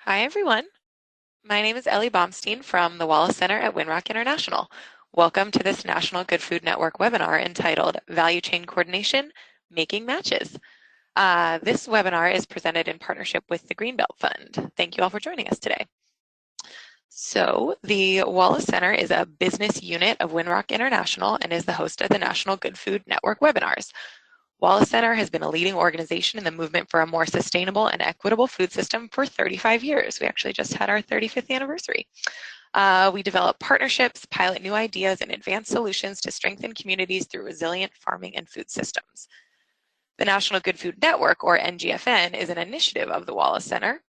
Hi, everyone. My name is Ellie Baumstein from the Wallace Center at Winrock International. Welcome to this National Good Food Network webinar entitled Value Chain Coordination, Making Matches. This webinar is presented in partnership with the Greenbelt Fund. Thank you all for joining us today. So the Wallace Center is a business unit of Winrock International and is the host of the National Good Food Network webinars. Wallace Center has been a leading organization in the movement for a more sustainable and equitable food system for 35 years. We actually just had our 35th anniversary. We develop partnerships, pilot new ideas, and advance solutions to strengthen communities through resilient farming and food systems. The National Good Food Network, or NGFN, is an initiative of the Wallace Center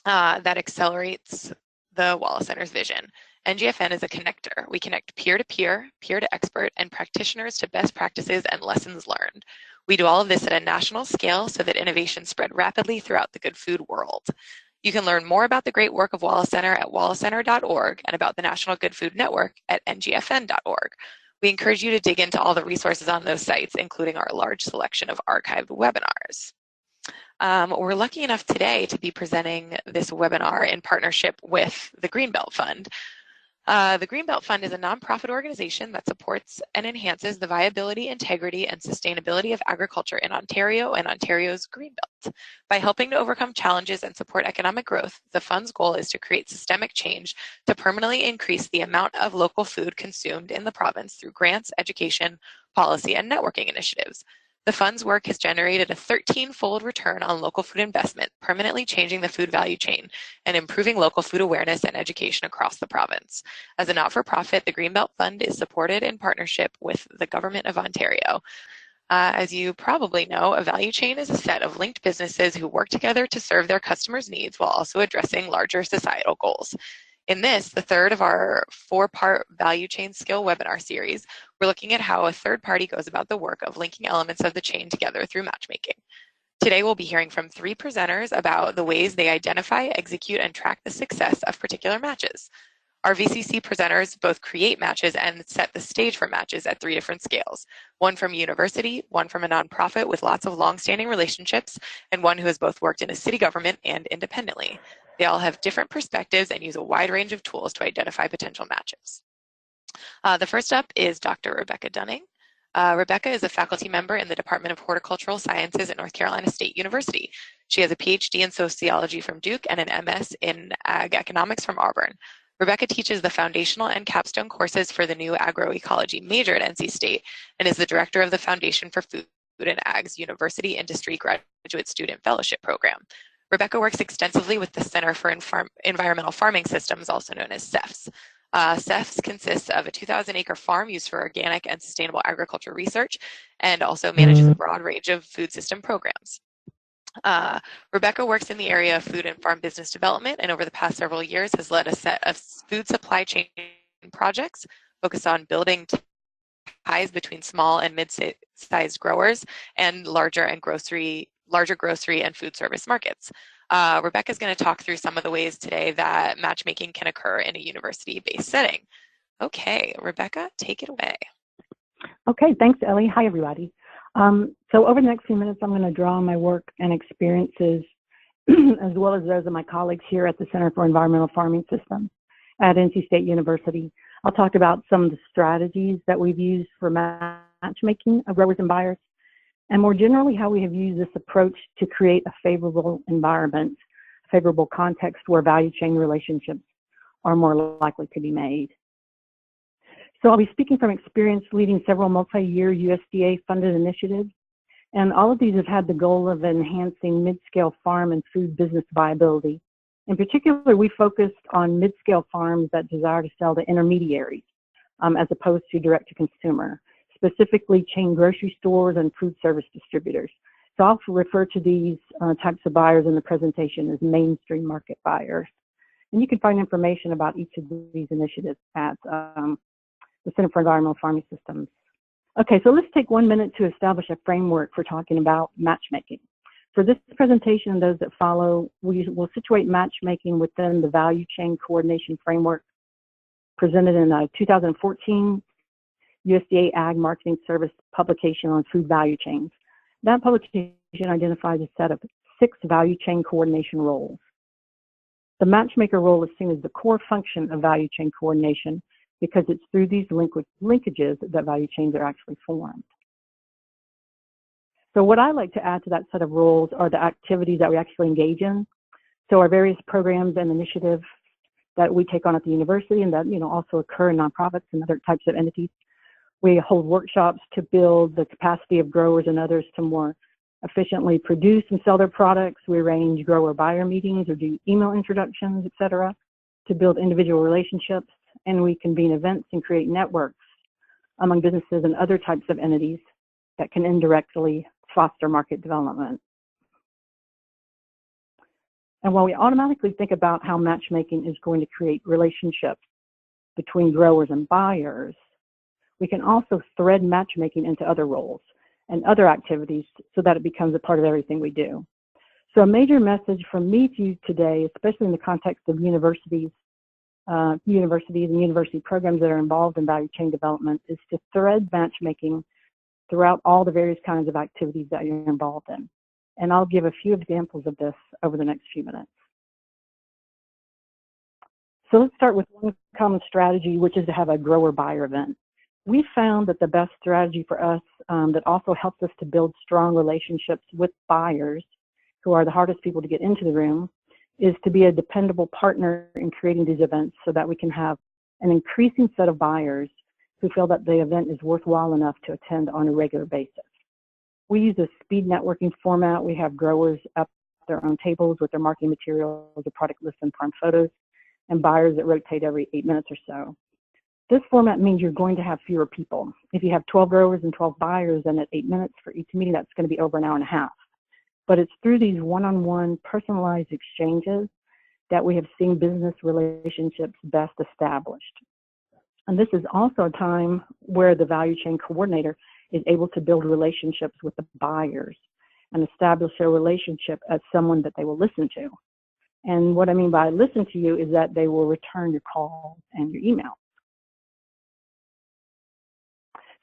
that accelerates the Wallace Center's vision. NGFN is a connector. We connect peer-to-peer, peer-to-expert, and practitioners to best practices and lessons learned. We do all of this at a national scale so that innovation spread rapidly throughout the good food world. You can learn more about the great work of Wallace Center at wallacecenter.org and about the National Good Food Network at ngfn.org. We encourage you to dig into all the resources on those sites, including our large selection of archived webinars. We're lucky enough today to be presenting this webinar in partnership with the Greenbelt Fund. The Greenbelt Fund is a nonprofit organization that supports and enhances the viability, integrity, and sustainability of agriculture in Ontario and Ontario's Greenbelt. By helping to overcome challenges and support economic growth, the fund's goal is to create systemic change to permanently increase the amount of local food consumed in the province through grants, education, policy, and networking initiatives. The fund's work has generated a 13-fold return on local food investment, permanently changing the food value chain and improving local food awareness and education across the province. As a not-for-profit, the Greenbelt Fund is supported in partnership with the Government of Ontario. As you probably know, a value chain is a set of linked businesses who work together to serve their customers' needs while also addressing larger societal goals. In this, the third of our four-part value chain skill webinar series, we're looking at how a third party goes about the work of linking elements of the chain together through matchmaking. Today, we'll be hearing from three presenters about the ways they identify, execute, and track the success of particular matches. Our VCC presenters both create matches and set the stage for matches at three different scales. One from a university, one from a nonprofit with lots of long-standing relationships, and one who has both worked in a city government and independently. They all have different perspectives and use a wide range of tools to identify potential matches. The first up is Dr. Rebecca Dunning. Rebecca is a faculty member in the Department of Horticultural Sciences at North Carolina State University. She has a PhD in sociology from Duke and an MS in ag economics from Auburn. Rebecca teaches the foundational and capstone courses for the new agroecology major at NC State and is the director of the Foundation for Food and Ag's University Industry Graduate Student Fellowship Program. Rebecca works extensively with the Center for Environmental Farming Systems, also known as CEFS. CEFS consists of a 2,000-acre farm used for organic and sustainable agriculture research and also manages a broad range of food system programs. Rebecca works in the area of food and farm business development, and over the past several years has led a set of food supply chain projects focused on building ties between small and mid-sized growers and larger grocery and food service markets. Rebecca is going to talk through some of the ways today that matchmaking can occur in a university-based setting. Okay, Rebecca, take it away. Okay, thanks, Ellie. Hi, everybody. So over the next few minutes, I'm going to draw on my work and experiences, as well as those of my colleagues here at the Center for Environmental Farming Systems at NC State University. I'll talk about some of the strategies that we've used for matchmaking of growers and buyers, and more generally, how we have used this approach to create a favorable environment, a favorable context where value chain relationships are more likely to be made. So I'll be speaking from experience leading several multi-year USDA-funded initiatives, and all of these have had the goal of enhancing mid-scale farm and food business viability. In particular, we focused on mid-scale farms that desire to sell to intermediaries as opposed to direct-to-consumer, specifically chain grocery stores and food service distributors. So I'll refer to these types of buyers in the presentation as mainstream market buyers. And you can find information about each of these initiatives at the Center for Environmental Farming Systems. Okay, so let's take 1 minute to establish a framework for talking about matchmaking. For this presentation and those that follow, we will situate matchmaking within the value chain coordination framework presented in a 2014 USDA Ag Marketing Service publication on food value chains. That publication identifies a set of 6 value chain coordination roles. The matchmaker role is seen as the core function of value chain coordination because it's through these linkages that value chains are actually formed. So what I like to add to that set of roles are the activities that we actually engage in. So our various programs and initiatives that we take on at the university and that also occur in nonprofits and other types of entities. We hold workshops to build the capacity of growers and others to more efficiently produce and sell their products. We arrange grower-buyer meetings or do email introductions, et cetera, to build individual relationships. And we convene events and create networks among businesses and other types of entities that can indirectly foster market development. And while we automatically think about how matchmaking is going to create relationships between growers and buyers, we can also thread matchmaking into other roles and other activities so that it becomes a part of everything we do. So a major message from me to you today, especially in the context of universities and university programs that are involved in value chain development, is to thread matchmaking throughout all the various kinds of activities that you're involved in. And I'll give a few examples of this over the next few minutes. So let's start with one common strategy, which is to have a grower-buyer event. We found that the best strategy for us that also helps us to build strong relationships with buyers, who are the hardest people to get into the room, is to be a dependable partner in creating these events so that we can have an increasing set of buyers who feel that the event is worthwhile enough to attend on a regular basis. We use a speed networking format. We have growers up their own tables with their marketing materials, their product lists and farm photos, and buyers that rotate every 8 minutes or so. This format means you're going to have fewer people. If you have 12 growers and 12 buyers, then at 8 minutes for each meeting, that's going to be over an hour and a half. But it's through these one-on-one personalized exchanges that we have seen business relationships best established. And this is also a time where the value chain coordinator is able to build relationships with the buyers and establish a relationship as someone that they will listen to. And what I mean by listen to you is that they will return your calls and your emails.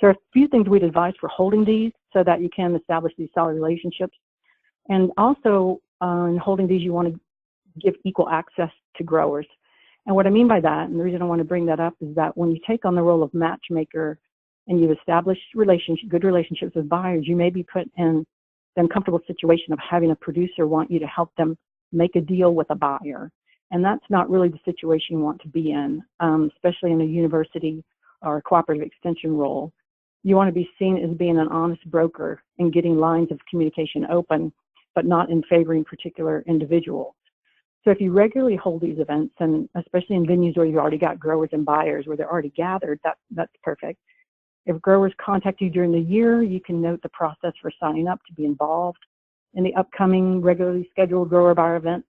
There are a few things we'd advise for holding these so that you can establish these solid relationships. And also in holding these, you want to give equal access to growers. And what I mean by that, and the reason I want to bring that up, is that when you take on the role of matchmaker and you've established good relationships with buyers, you may be put in the uncomfortable situation of having a producer want you to help them make a deal with a buyer. And that's not really the situation you want to be in, especially in a university or a cooperative extension role. You want to be seen as being an honest broker and getting lines of communication open, but not in favoring particular individuals. So if you regularly hold these events, and especially in venues where you've already got growers and buyers where they're already gathered, that's perfect. If growers contact you during the year, you can note the process for signing up to be involved in the upcoming regularly scheduled grower-buyer event.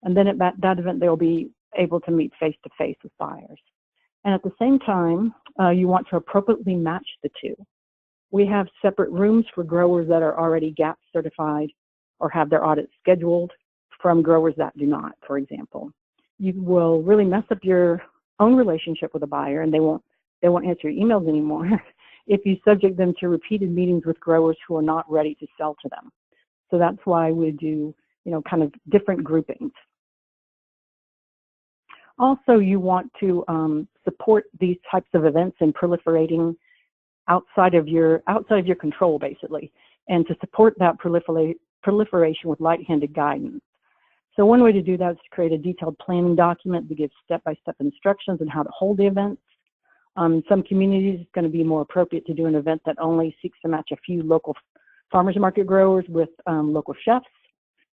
And then at that event, they'll be able to meet face-to-face with buyers. And at the same time, you want to appropriately match the two. We have separate rooms for growers that are already GAP certified or have their audits scheduled from growers that do not, for example. You will really mess up your own relationship with a buyer, and they won't answer your emails anymore if you subject them to repeated meetings with growers who are not ready to sell to them. So that's why we do, kind of different groupings. Also, you want to support these types of events in proliferating outside of your control, basically, and to support that proliferation with light-handed guidance. So one way to do that is to create a detailed planning document that gives step-by-step instructions on how to hold the events. In some communities, it's going to be more appropriate to do an event that only seeks to match a few local farmers market growers with local chefs.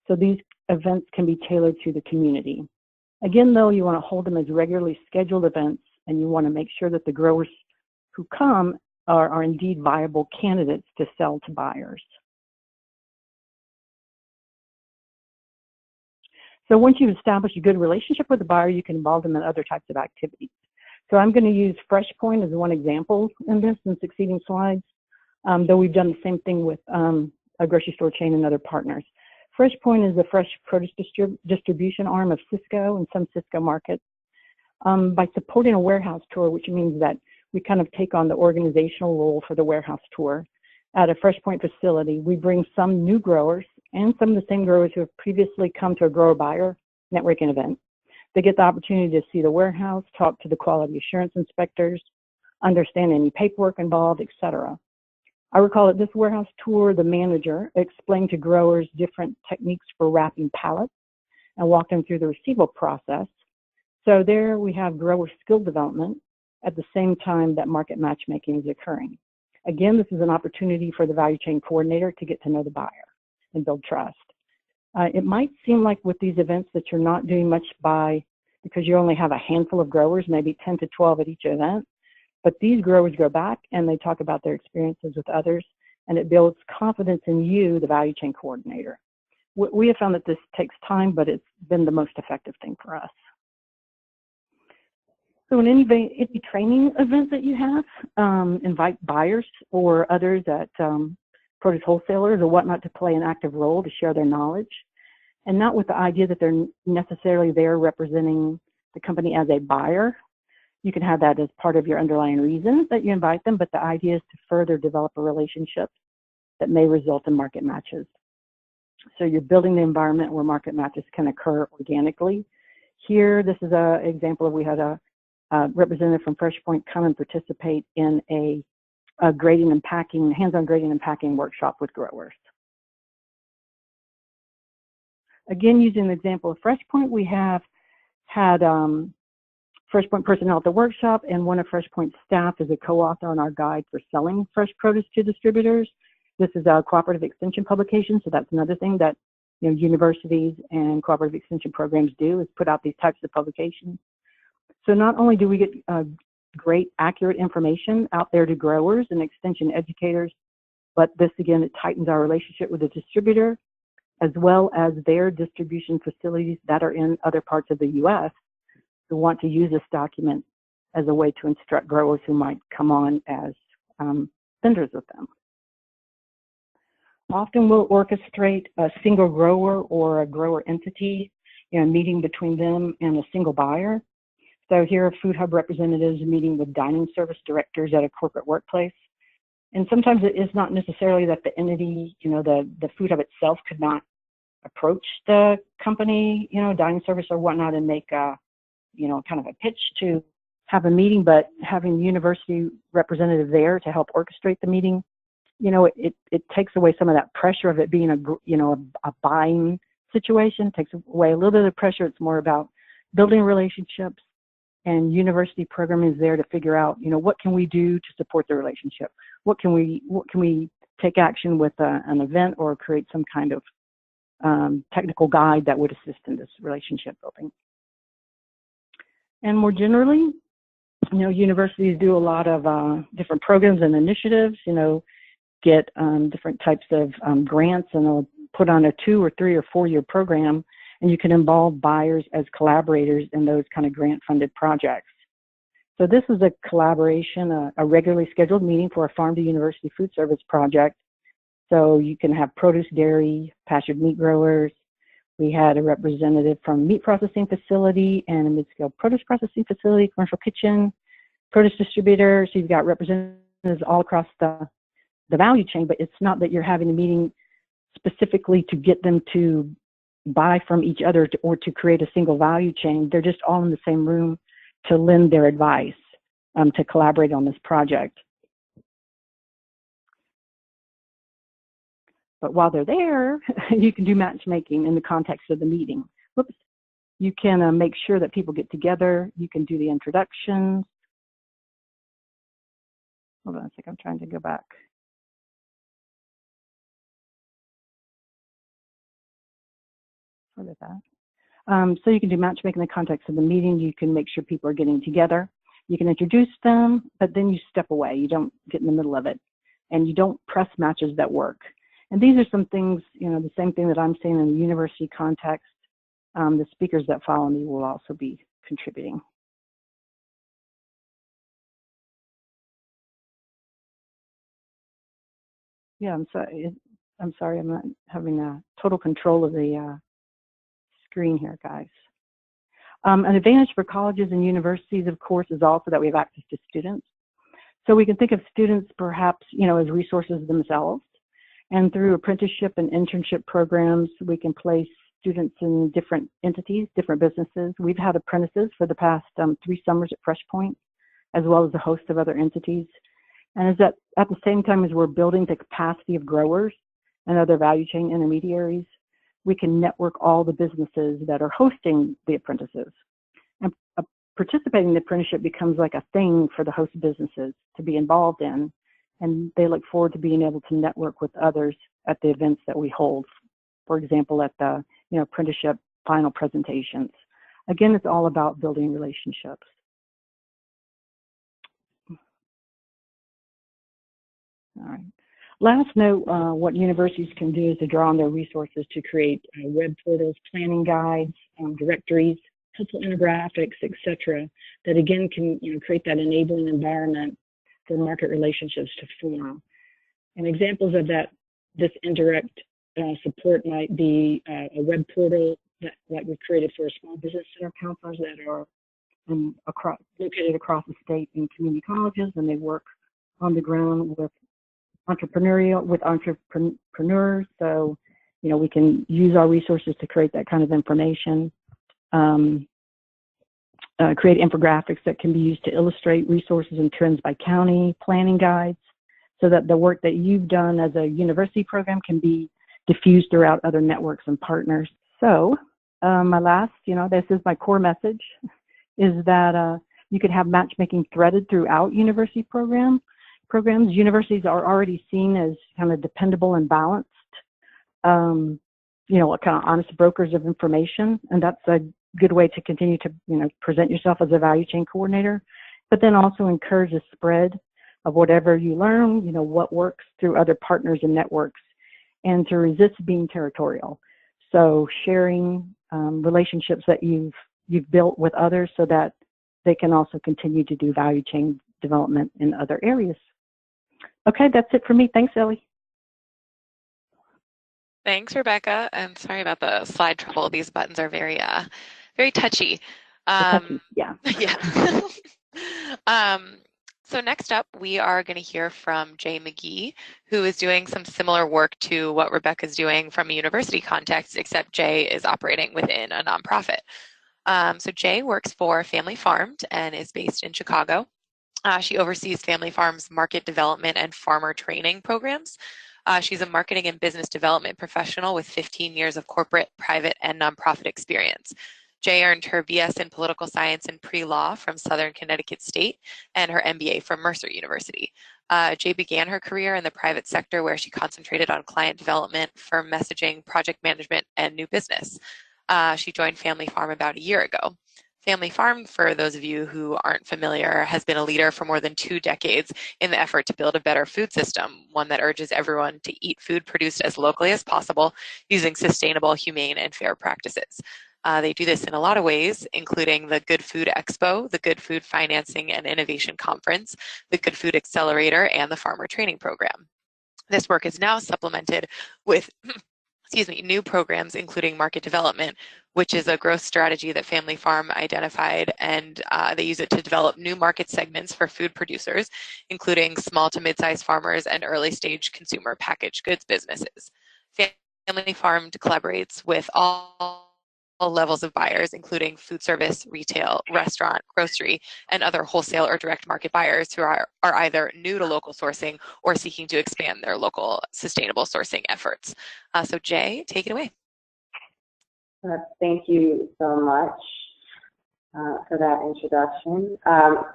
So these events can be tailored to the community. Again, though, you want to hold them as regularly scheduled events, and you want to make sure that the growers who come are indeed viable candidates to sell to buyers. So once you've established a good relationship with the buyer, you can involve them in other types of activities. So I'm going to use FreshPoint as one example in this in succeeding slides, though we've done the same thing with a grocery store chain and other partners. FreshPoint is the fresh produce distribution arm of Cisco in some Cisco markets. By supporting a warehouse tour, which means that we kind of take on the organizational role for the warehouse tour at a FreshPoint facility, we bring some new growers and some of the same growers who have previously come to a grower-buyer networking event. They get the opportunity to see the warehouse, talk to the quality assurance inspectors, understand any paperwork involved, etc. I recall at this warehouse tour, the manager explained to growers different techniques for wrapping pallets and walked them through the receival process. So there we have grower skill development at the same time that market matchmaking is occurring. Again, this is an opportunity for the value chain coordinator to get to know the buyer and build trust. It might seem like with these events that you're not doing much because you only have a handful of growers, maybe 10 to 12 at each event, but these growers go back and they talk about their experiences with others, and it builds confidence in you, the value chain coordinator. We have found that this takes time, but it's been the most effective thing for us. So in any training event that you have, invite buyers or others at produce wholesalers or whatnot to play an active role to share their knowledge, and not with the idea that they're necessarily there representing the company as a buyer. You can have that as part of your underlying reason that you invite them, but the idea is to further develop a relationship that may result in market matches. So you're building the environment where market matches can occur organically. Here, this is an example of we had a representative from FreshPoint come and participate in a grading and packing, hands-on grading and packing workshop with growers. Again, using the example of FreshPoint, we have had FreshPoint personnel at the workshop, and one of FreshPoint's staff is a co-author on our guide for selling fresh produce to distributors. This is a cooperative extension publication, so that's another thing that universities and cooperative extension programs do, is put out these types of publications. So not only do we get great, accurate information out there to growers and extension educators, but this, again, it tightens our relationship with the distributor, as well as their distribution facilities that are in other parts of the U.S. who want to use this document as a way to instruct growers who might come on as vendors with them. Often we'll orchestrate a single grower or a grower entity, meeting between them and a single buyer. So here are Food Hub representatives meeting with dining service directors at a corporate workplace. And sometimes it is not necessarily that the entity, the Food Hub itself could not approach the company, dining service or whatnot, and make a, kind of a pitch to have a meeting, but having the university representative there to help orchestrate the meeting, it takes away some of that pressure of it being a buying situation. It takes away a little bit of the pressure. It's more about building relationships, and university programming is there to figure out, what can we do to support the relationship? What can we take action with an event or create some kind of technical guide that would assist in this relationship building? And more generally, universities do a lot of different programs and initiatives, get different types of grants, and they'll put on a 2 or 3 or 4 year program, and you can involve buyers as collaborators in those kind of grant funded projects. So this is a collaboration, a regularly scheduled meeting for a farm to university food service project. So you can have produce, dairy, pastured meat growers. We had a representative from meat processing facility and a mid-scale produce processing facility, commercial kitchen, produce distributor. So you've got representatives all across the value chain, but it's not that you're having a meeting specifically to get them to buy from each other or to create a single value chain. They're just all in the same room to lend their advice, to collaborate on this project. But while they're there, you can do matchmaking in the context of the meeting. Whoops. You can make sure that people get together. You can do the introductions. Hold on a second, I'm trying to go back. Sorry about that. So you can do matchmaking in the context of the meeting. You can make sure people are getting together. You can introduce them, but then you step away. You don't get in the middle of it. And you don't press matches that work. And these are some things, the same thing that I'm seeing in the university context. The speakers that follow me will also be contributing. Yeah, I'm sorry, I'm not having total control of the screen here, guys. An advantage for colleges and universities, of course, is also that we have access to students. So we can think of students perhaps, as resources themselves. And through apprenticeship and internship programs, we can place students in different entities, different businesses. We've had apprentices for the past 3 summers at Fresh Point, as well as a host of other entities. And is that at the same time as we're building the capacity of growers and other value chain intermediaries, we can network all the businesses that are hosting the apprentices. And participating in the apprenticeship becomes like a thing for the host businesses to be involved in. And they look forward to being able to network with others at the events that we hold. For example, at the apprenticeship final presentations. Again, it's all about building relationships. All right. Last note, what universities can do is to draw on their resources to create web portals, planning guides, directories, helpful infographics, etc. That again can create that enabling environment for market relationships to form. And examples of this indirect support might be a web portal that we created for small business center counselors that are located across the state in community colleges, and they work on the ground with entrepreneurs. So, we can use our resources to create that kind of information. Create infographics that can be used to illustrate resources and trends by county, planning guides, so that the work that you've done as a university program can be diffused throughout other networks and partners. So my last, this is my core message, is that you could have matchmaking threaded throughout university programs. Universities are already seen as kind of dependable and balanced, kind of honest brokers of information, and that's a good way to continue to, present yourself as a value chain coordinator, but then also encourage the spread of whatever you learn, what works through other partners and networks, and to resist being territorial. So sharing relationships that you've built with others so that they can also continue to do value chain development in other areas. Okay, that's it for me. Thanks, Ellie. Thanks, Rebecca. And sorry about the slide trouble. These buttons are very, very touchy. Yeah. Yeah. So next up, we are going to hear from Jay McGee, who is doing some similar work to what Rebecca's doing from a university context, except Jay is operating within a nonprofit. So Jay works for Family Farmed and is based in Chicago. She oversees Family Farm's market development and farmer training programs. She's a marketing and business development professional with 15 years of corporate, private, and nonprofit experience. Jay earned her BS in political science and pre-law from Southern Connecticut State and her MBA from Mercer University. Jay began her career in the private sector where she concentrated on client development, firm messaging, project management, and new business. She joined Family Farm about a year ago. Family Farm, for those of you who aren't familiar, has been a leader for more than 2 decades in the effort to build a better food system, one that urges everyone to eat food produced as locally as possible using sustainable, humane, and fair practices. They do this in a lot of ways, including the Good Food Expo, the Good Food Financing and Innovation Conference, the Good Food Accelerator, and the Farmer Training Program. This work is now supplemented with new programs, including market development, which is a growth strategy that Family Farm identified, and they use it to develop new market segments for food producers, including small to mid-sized farmers and early-stage consumer packaged goods businesses. Family Farm collaborates with all levels of buyers, including food service, retail, restaurant, grocery, and other wholesale or direct market buyers who are either new to local sourcing or seeking to expand their local sustainable sourcing efforts. So Jay, take it away. Thank you so much for that introduction.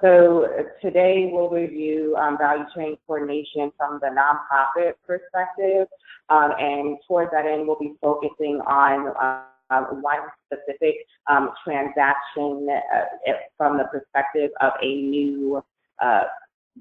So today we'll review value chain coordination from the nonprofit perspective, and towards that end we'll be focusing on one specific transaction from the perspective of a new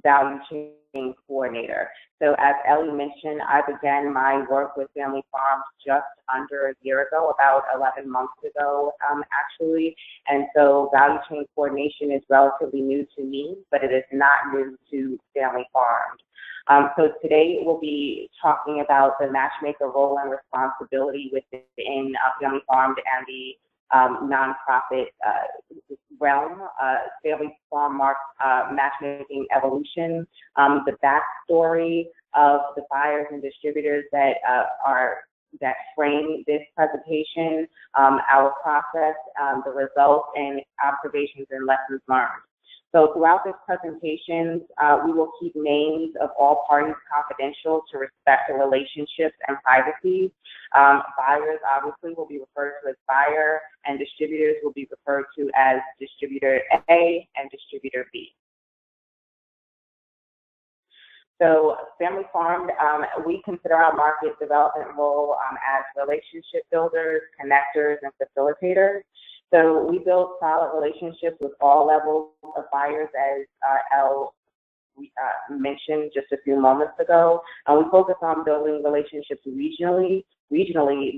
value chain coordinator. So as Ellie mentioned, I began my work with Family Farm just under a year ago, about 11 months ago, actually. And so value chain coordination is relatively new to me, but it is not new to Family Farm. So today we'll be talking about the matchmaker role and responsibility within Family Farm and the nonprofit realm. Family Farm marks matchmaking evolution, the backstory of the buyers and distributors that are that frame this presentation, our process, the results, and observations and lessons learned. So throughout this presentation, we will keep names of all parties confidential to respect the relationships and privacy. Buyers obviously will be referred to as buyer, and distributors will be referred to as distributor A and distributor B. So Family Farm, we consider our market development role as relationship builders, connectors, and facilitators. So we build solid relationships with all levels of buyers, as Elle mentioned just a few moments ago. We focus on building relationships regionally,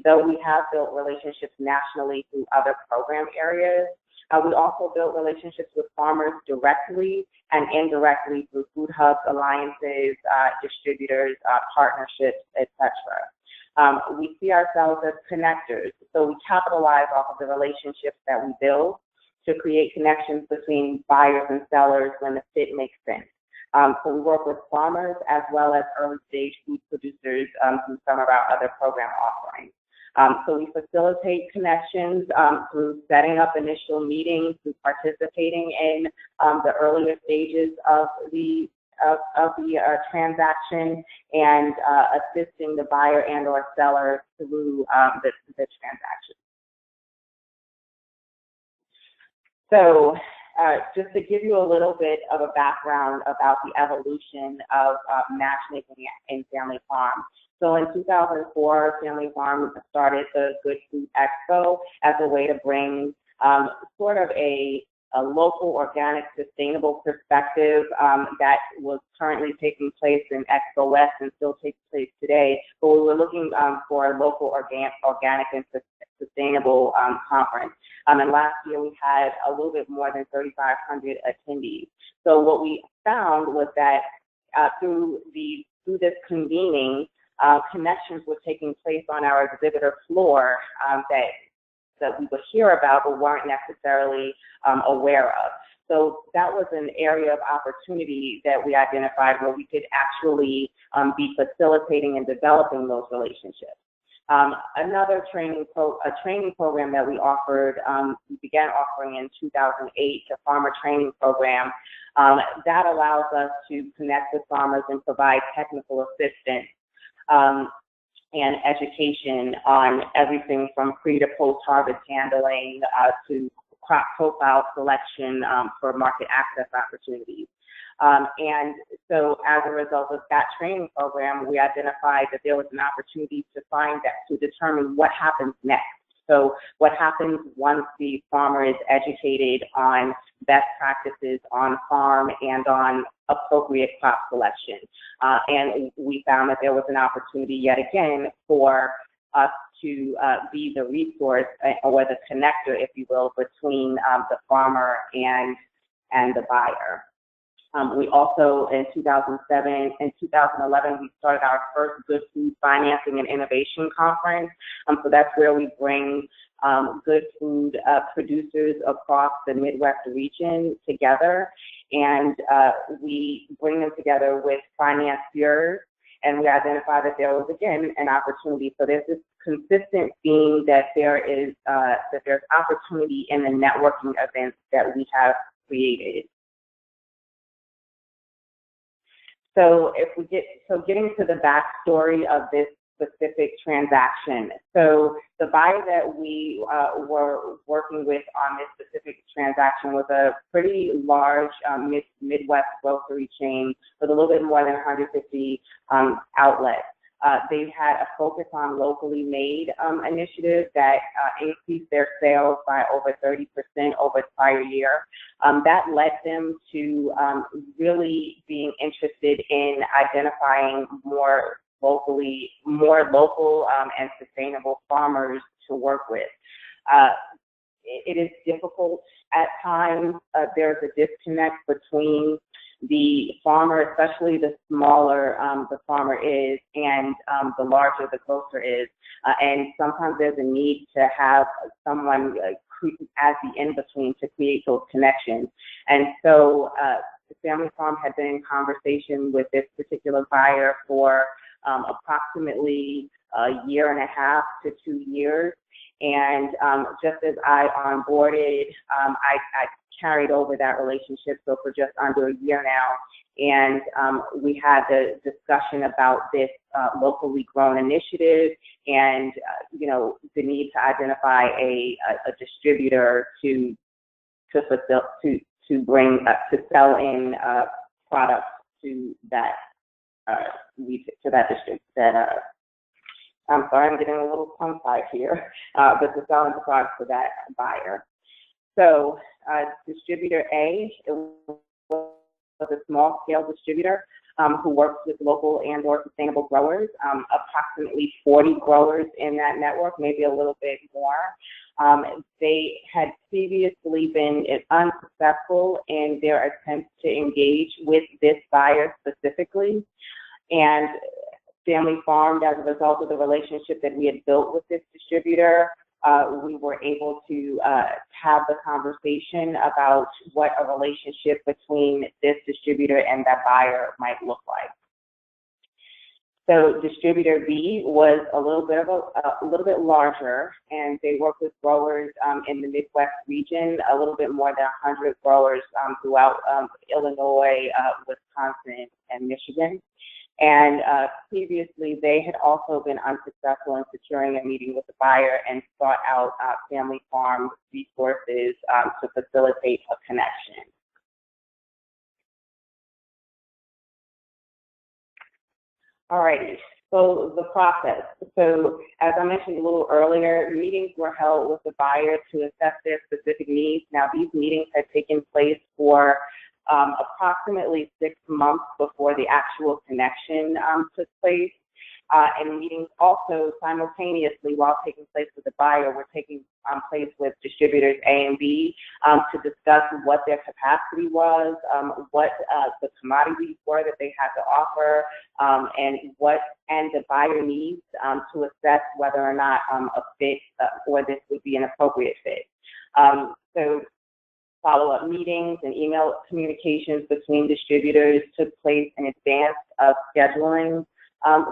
though we have built relationships nationally through other program areas. We also build relationships with farmers directly and indirectly through food hubs, alliances, distributors, partnerships, etc. We see ourselves as connectors, so we capitalize off of the relationships that we build to create connections between buyers and sellers when the fit makes sense. So we work with farmers as well as early stage food producers through some of our other program offerings. So we facilitate connections through setting up initial meetings, through participating in the earlier stages of the transaction, and assisting the buyer and or seller through the transaction. So just to give you a little bit of a background about the evolution of matchmaking in Family Farm. So in 2004, Family Farm started the Good Food Expo as a way to bring sort of a local, organic, sustainable perspective that was currently taking place in Expo West and still takes place today. But we were looking for a local, organic, and sustainable conference. And last year we had a little bit more than 3,500 attendees. So what we found was that through this convening, connections were taking place on our exhibitor floor that we would hear about but weren't necessarily aware of. So that was an area of opportunity that we identified where we could actually be facilitating and developing those relationships. Another training program that we offered, we began offering in 2008, the Farmer Training Program, that allows us to connect with farmers and provide technical assistance and education on everything from pre to post-harvest handling to crop profile selection for market access opportunities. And so as a result of that training program, we identified that there was an opportunity to determine what happens next. So what happens once the farmer is educated on best practices on farm and on appropriate crop selection. And we found that there was an opportunity yet again for us to be the resource or the connector, if you will, between the farmer and the buyer. We also, in 2007 and 2011, we started our first Good Food Financing and Innovation Conference. So that's where we bring good food producers across the Midwest region together, and we bring them together with financiers, and we identify that there was, again, an opportunity. So there's this consistent theme that there's opportunity in the networking events that we have created. So getting to the backstory of this specific transaction. So the buyer that we were working with on this specific transaction was a pretty large Midwest grocery chain with a little bit more than 150 outlets. They had a focus on locally made initiatives that increased their sales by over 30% over the prior year. That led them to really being interested in identifying more local and sustainable farmers to work with. It is difficult at times. There's a disconnect between the farmer, especially the smaller the farmer is, and the larger the grocer is. And sometimes there's a need to have someone as the in-between to create those connections. And so the Family Farm had been in conversation with this particular buyer for approximately a year and a half to 2 years. And just as I onboarded, I carried over that relationship, so for just under a year now. And we had the discussion about this locally grown initiative and, you know, the need to identify a distributor to bring to sell in products to that district I'm sorry, I'm getting a little tongue-tied here, but to sell in the products to that buyer. So distributor A was a small-scale distributor who works with local and or sustainable growers, approximately 40 growers in that network, maybe a little bit more. They had previously been unsuccessful in their attempts to engage with this buyer specifically, and Family Farmed, as a result of the relationship that we had built with this distributor, we were able to have the conversation about what a relationship between this distributor and that buyer might look like. So distributor B was a little bit larger, and they work with growers in the Midwest region, a little bit more than 100 growers throughout Illinois, Wisconsin, and Michigan. And previously, they had also been unsuccessful in securing a meeting with the buyer and sought out Family Farm resources to facilitate a connection. All righty, so the process. So as I mentioned a little earlier, meetings were held with the buyer to assess their specific needs. Now, these meetings had taken place for approximately 6 months before the actual connection took place. And meetings also simultaneously, while taking place with the buyer, were taking place with distributors A and B to discuss what their capacity was, what the commodities were that they had to offer, and the buyer needs to assess whether or not a fit or this would be an appropriate fit. So follow-up meetings and email communications between distributors took place in advance of scheduling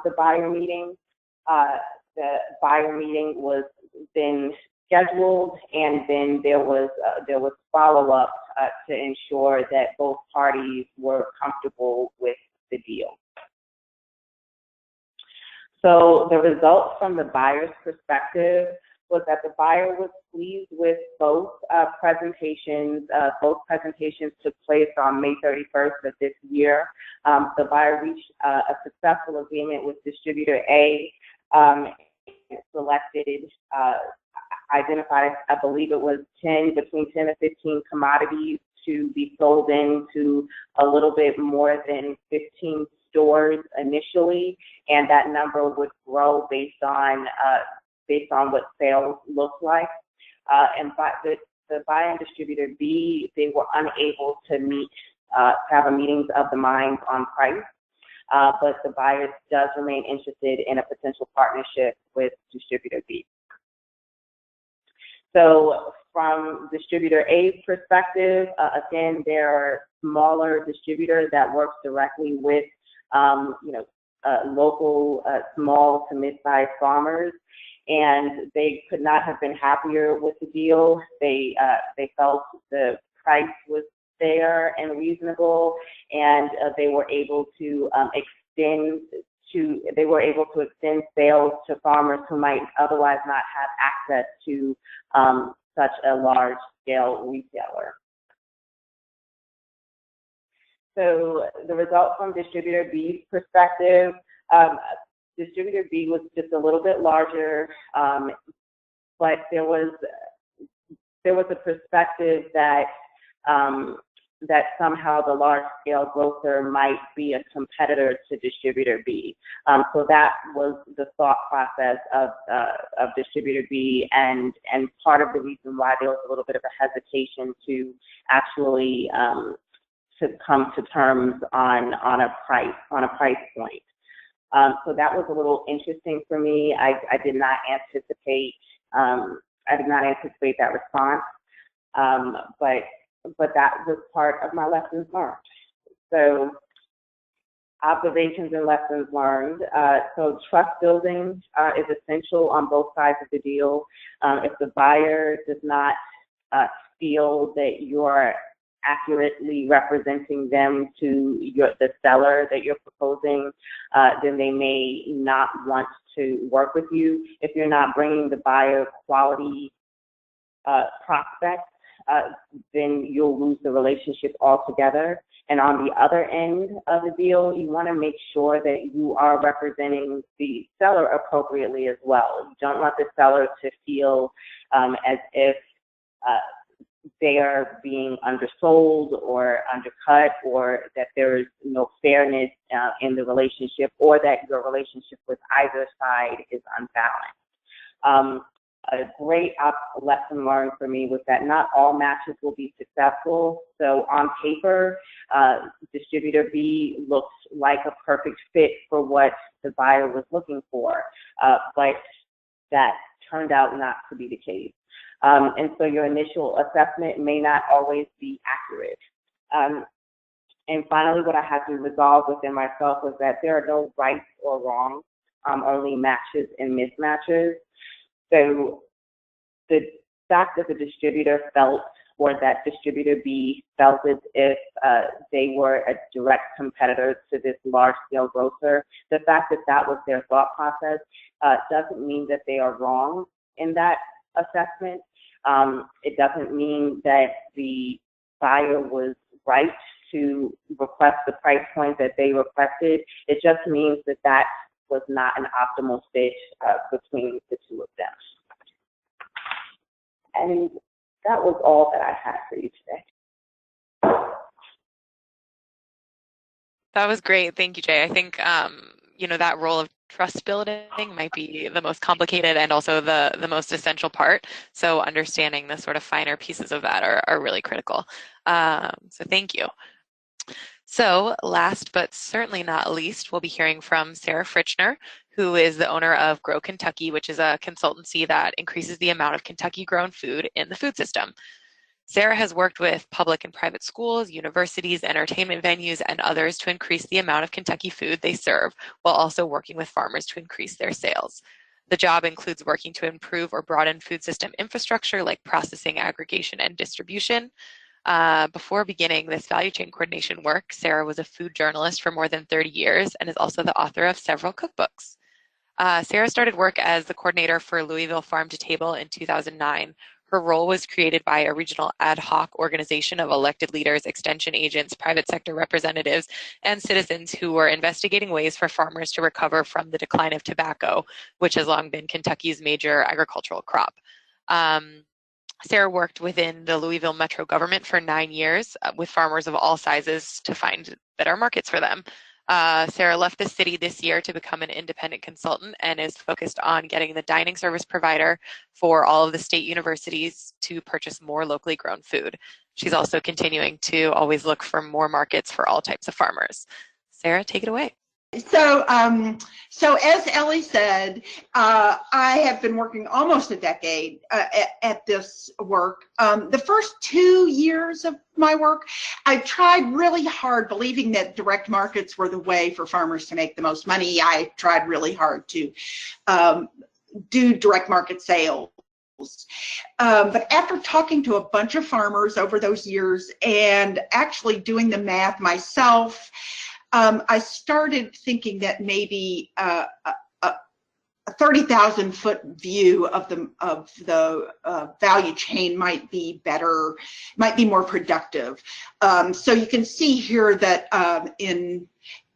the buyer meeting. The buyer meeting was then scheduled, and then there was follow-up to ensure that both parties were comfortable with the deal. So the results from the buyer's perspective was that the buyer was pleased with both presentations. Both presentations took place on May 31st of this year. The buyer reached a successful agreement with distributor A, identified, I believe it was between 10 and 15 commodities to be sold into a little bit more than 15 stores initially, and that number would grow based on what sales look like. And the buyer and distributor B, they were unable to have a meetings of the minds on price, but the buyer does remain interested in a potential partnership with distributor B. So from distributor A's perspective, again, there are smaller distributors that works directly with local small to mid-sized farmers, and they could not have been happier with the deal. They felt the price was fair and reasonable, and they were able to extend sales to farmers who might otherwise not have access to such a large-scale retailer. So the result from distributor B's perspective, distributor B was just a little bit larger, but there was a perspective that somehow the large-scale grocer might be a competitor to distributor B. So that was the thought process of distributor B, and part of the reason why there was a little bit of a hesitation to actually to come to terms on a price point. So that was a little interesting for me. I did not anticipate that response, but that was part of my lessons learned. So Observations and lessons learned. So trust building is essential on both sides of the deal. If the buyer does not feel that you're accurately representing them to the seller that you're proposing, then they may not want to work with you. If you're not bringing the buyer quality prospects, then you'll lose the relationship altogether. And on the other end of the deal, you want to make sure that you are representing the seller appropriately as well. You don't want the seller to feel as if they are being undersold or undercut, or that there is no fairness in the relationship, or that your relationship with either side is unbalanced. A great lesson learned for me was that not all matches will be successful. So on paper, distributor B looks like a perfect fit for what the buyer was looking for, but that turned out not to be the case. And so your initial assessment may not always be accurate. And finally, what I had to resolve within myself was that there are no rights or wrongs, only matches and mismatches. So the fact that the distributor felt, or that distributor B felt as if they were a direct competitor to this large-scale grocer, the fact that that was their thought process doesn't mean that they are wrong in that assessment. It doesn't mean that the buyer was right to request the price point that they requested. It just means that that was not an optimal fit between the two of them. And that was all that I had for you today. That was great. Thank you, Jay. I think, that role of trust building might be the most complicated and also the most essential part. So understanding the sort of finer pieces of that are really critical. So thank you. So last but certainly not least, we'll be hearing from Sarah Fritchner, who is the owner of Grow Kentucky, which is a consultancy that increases the amount of Kentucky-grown food in the food system. Sarah has worked with public and private schools, universities, entertainment venues, and others to increase the amount of Kentucky food they serve, while also working with farmers to increase their sales. The job includes working to improve or broaden food system infrastructure like processing, aggregation, and distribution. Before beginning this value chain coordination work, Sarah was a food journalist for more than 30 years and is also the author of several cookbooks. Sarah started work as the coordinator for Louisville Farm to Table in 2009. Her role was created by a regional ad hoc organization of elected leaders, extension agents, private sector representatives, and citizens who were investigating ways for farmers to recover from the decline of tobacco, which has long been Kentucky's major agricultural crop. Sarah worked within the Louisville Metro government for 9 years with farmers of all sizes to find better markets for them. Sarah left the city this year to become an independent consultant and is focused on getting the dining service provider for all of the state universities to purchase more locally grown food. She's also continuing to always look for more markets for all types of farmers. Sarah, take it away. So as Ellie said, I have been working almost a decade at this work. The first 2 years of my work, I tried really hard, believing that direct markets were the way for farmers to make the most money. I tried really hard to do direct market sales. But after talking to a bunch of farmers over those years and actually doing the math myself, I started thinking that maybe a 30,000-foot view of the value chain might be better, might be more productive. So you can see here that in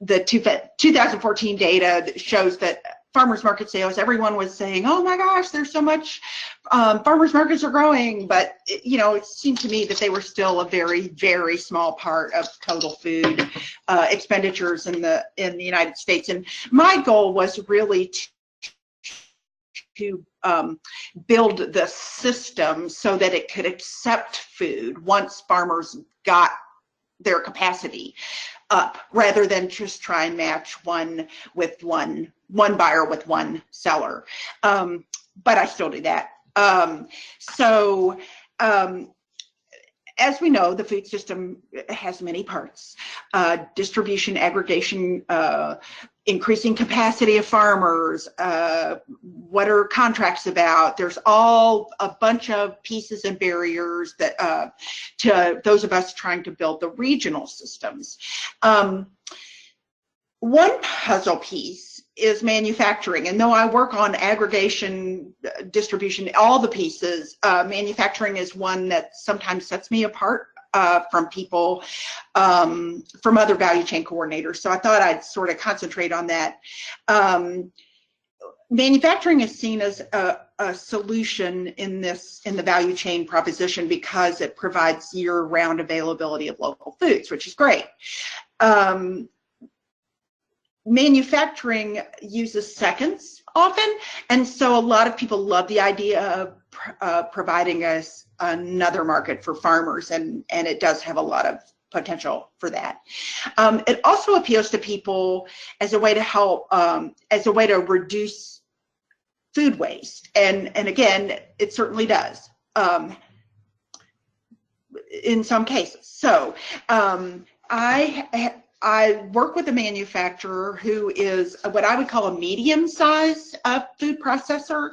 the 2014 data that shows that farmers market sales, everyone was saying, oh my gosh, there's so much, farmers markets are growing, but it seemed to me that they were still a very, very small part of total food expenditures in the United States. And my goal was really to build the system so that it could accept food once farmers got their capacity up, rather than just try and match one buyer with one seller. But I still do that. As we know, the food system has many parts. distribution, aggregation, increasing capacity of farmers, what are contracts about? There's all a bunch of pieces and barriers that to those of us trying to build the regional systems. One puzzle piece is manufacturing, and though I work on aggregation, distribution, all the pieces, manufacturing is one that sometimes sets me apart from people, from other value chain coordinators. So I thought I'd sort of concentrate on that. Manufacturing is seen as a solution in the value chain proposition because it provides year-round availability of local foods, which is great. Manufacturing uses seconds often, and so a lot of people love the idea of providing us another market for farmers, and it does have a lot of potential for that. It also appeals to people as a way to help, as a way to reduce food waste, and again, it certainly does in some cases. So I work with a manufacturer who is what I would call a medium-sized food processor.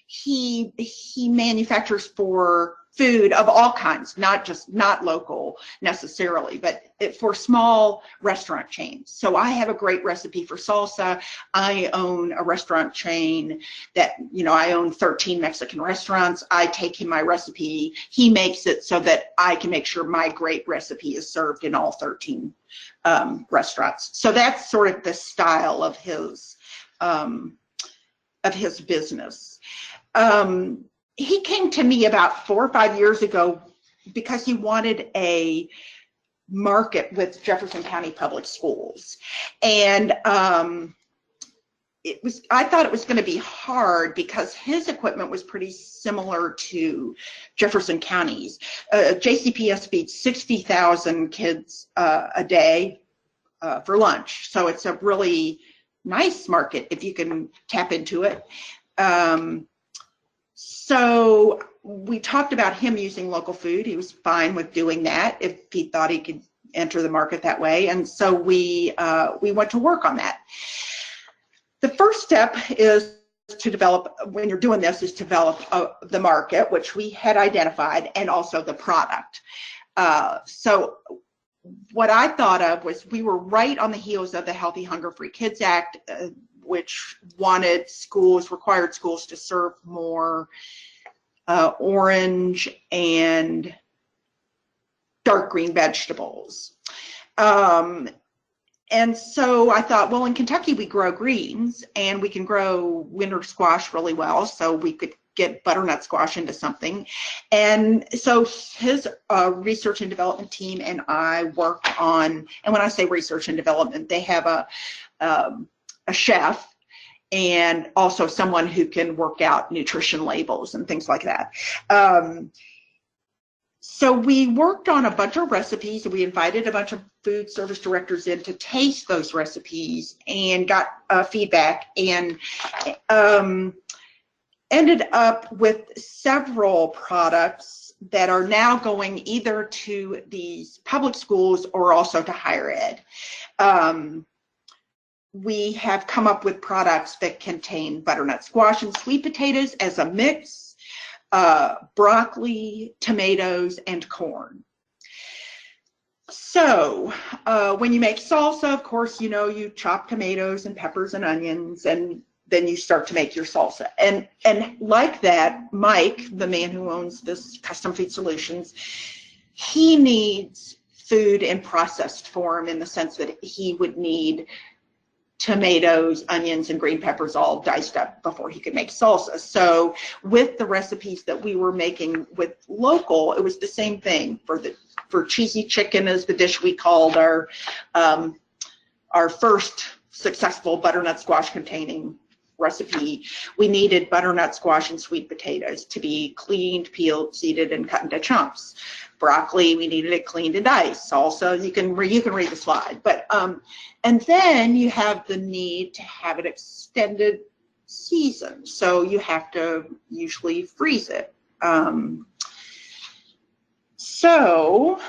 He manufactures for food of all kinds, not local necessarily, but for small restaurant chains. So I have a great recipe for salsa. I own a restaurant chain that, I own 13 Mexican restaurants. I take him my recipe. He makes it so that I can make sure my great recipe is served in all 13 restaurants. So that's sort of the style of his business. He came to me about 4 or 5 years ago because he wanted a market with Jefferson County Public Schools. And I thought it was going to be hard because his equipment was pretty similar to Jefferson County's. JCPS feeds 60,000 kids a day for lunch. So it's a really nice market if you can tap into it. So we talked about him using local food. He was fine with doing that if he thought he could enter the market that way. And so we went to work on that. The first step is to develop, when you're doing this, is to develop the market, which we had identified, and also the product. So what I thought of was we were right on the heels of the Healthy Hunger Free Kids Act, which required schools to serve more orange and dark green vegetables. And so I thought, well, in Kentucky, we grow greens and we can grow winter squash really well. So we could get butternut squash into something. And so his research and development team and I work on, and when I say research and development, they have a chef and also someone who can work out nutrition labels and things like that. So we worked on a bunch of recipes, and we invited a bunch of food service directors in to taste those recipes and got feedback, and ended up with several products that are now going either to these public schools or also to higher ed. We have come up with products that contain butternut squash and sweet potatoes as a mix, broccoli, tomatoes, and corn. So when you make salsa, of course, you chop tomatoes and peppers and onions, and then you start to make your salsa. And like that, Mike, the man who owns this Custom Feed Solutions, he needs food in processed form, in the sense that he would need tomatoes, onions, and green peppers all diced up before he could make salsa. So with the recipes that we were making with local, it was the same thing. For cheesy chicken is the dish we called our first successful butternut squash containing recipe. We needed butternut squash and sweet potatoes to be cleaned, peeled, seeded, and cut into chunks. Broccoli, we needed it cleaned and diced. Salsa, you can read the slide. But and then you have the need to have it extended season, so you have to usually freeze it. So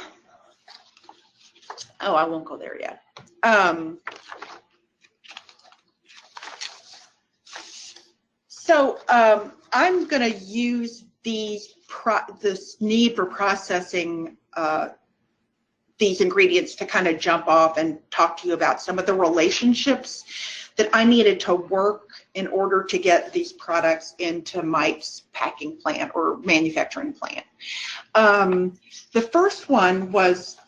Oh, I won't go there yet. I'm going to use this need for processing these ingredients to kind of jump off and talk to you about some of the relationships that I needed to work in order to get these products into Mike's packing plant or manufacturing plant. The first one was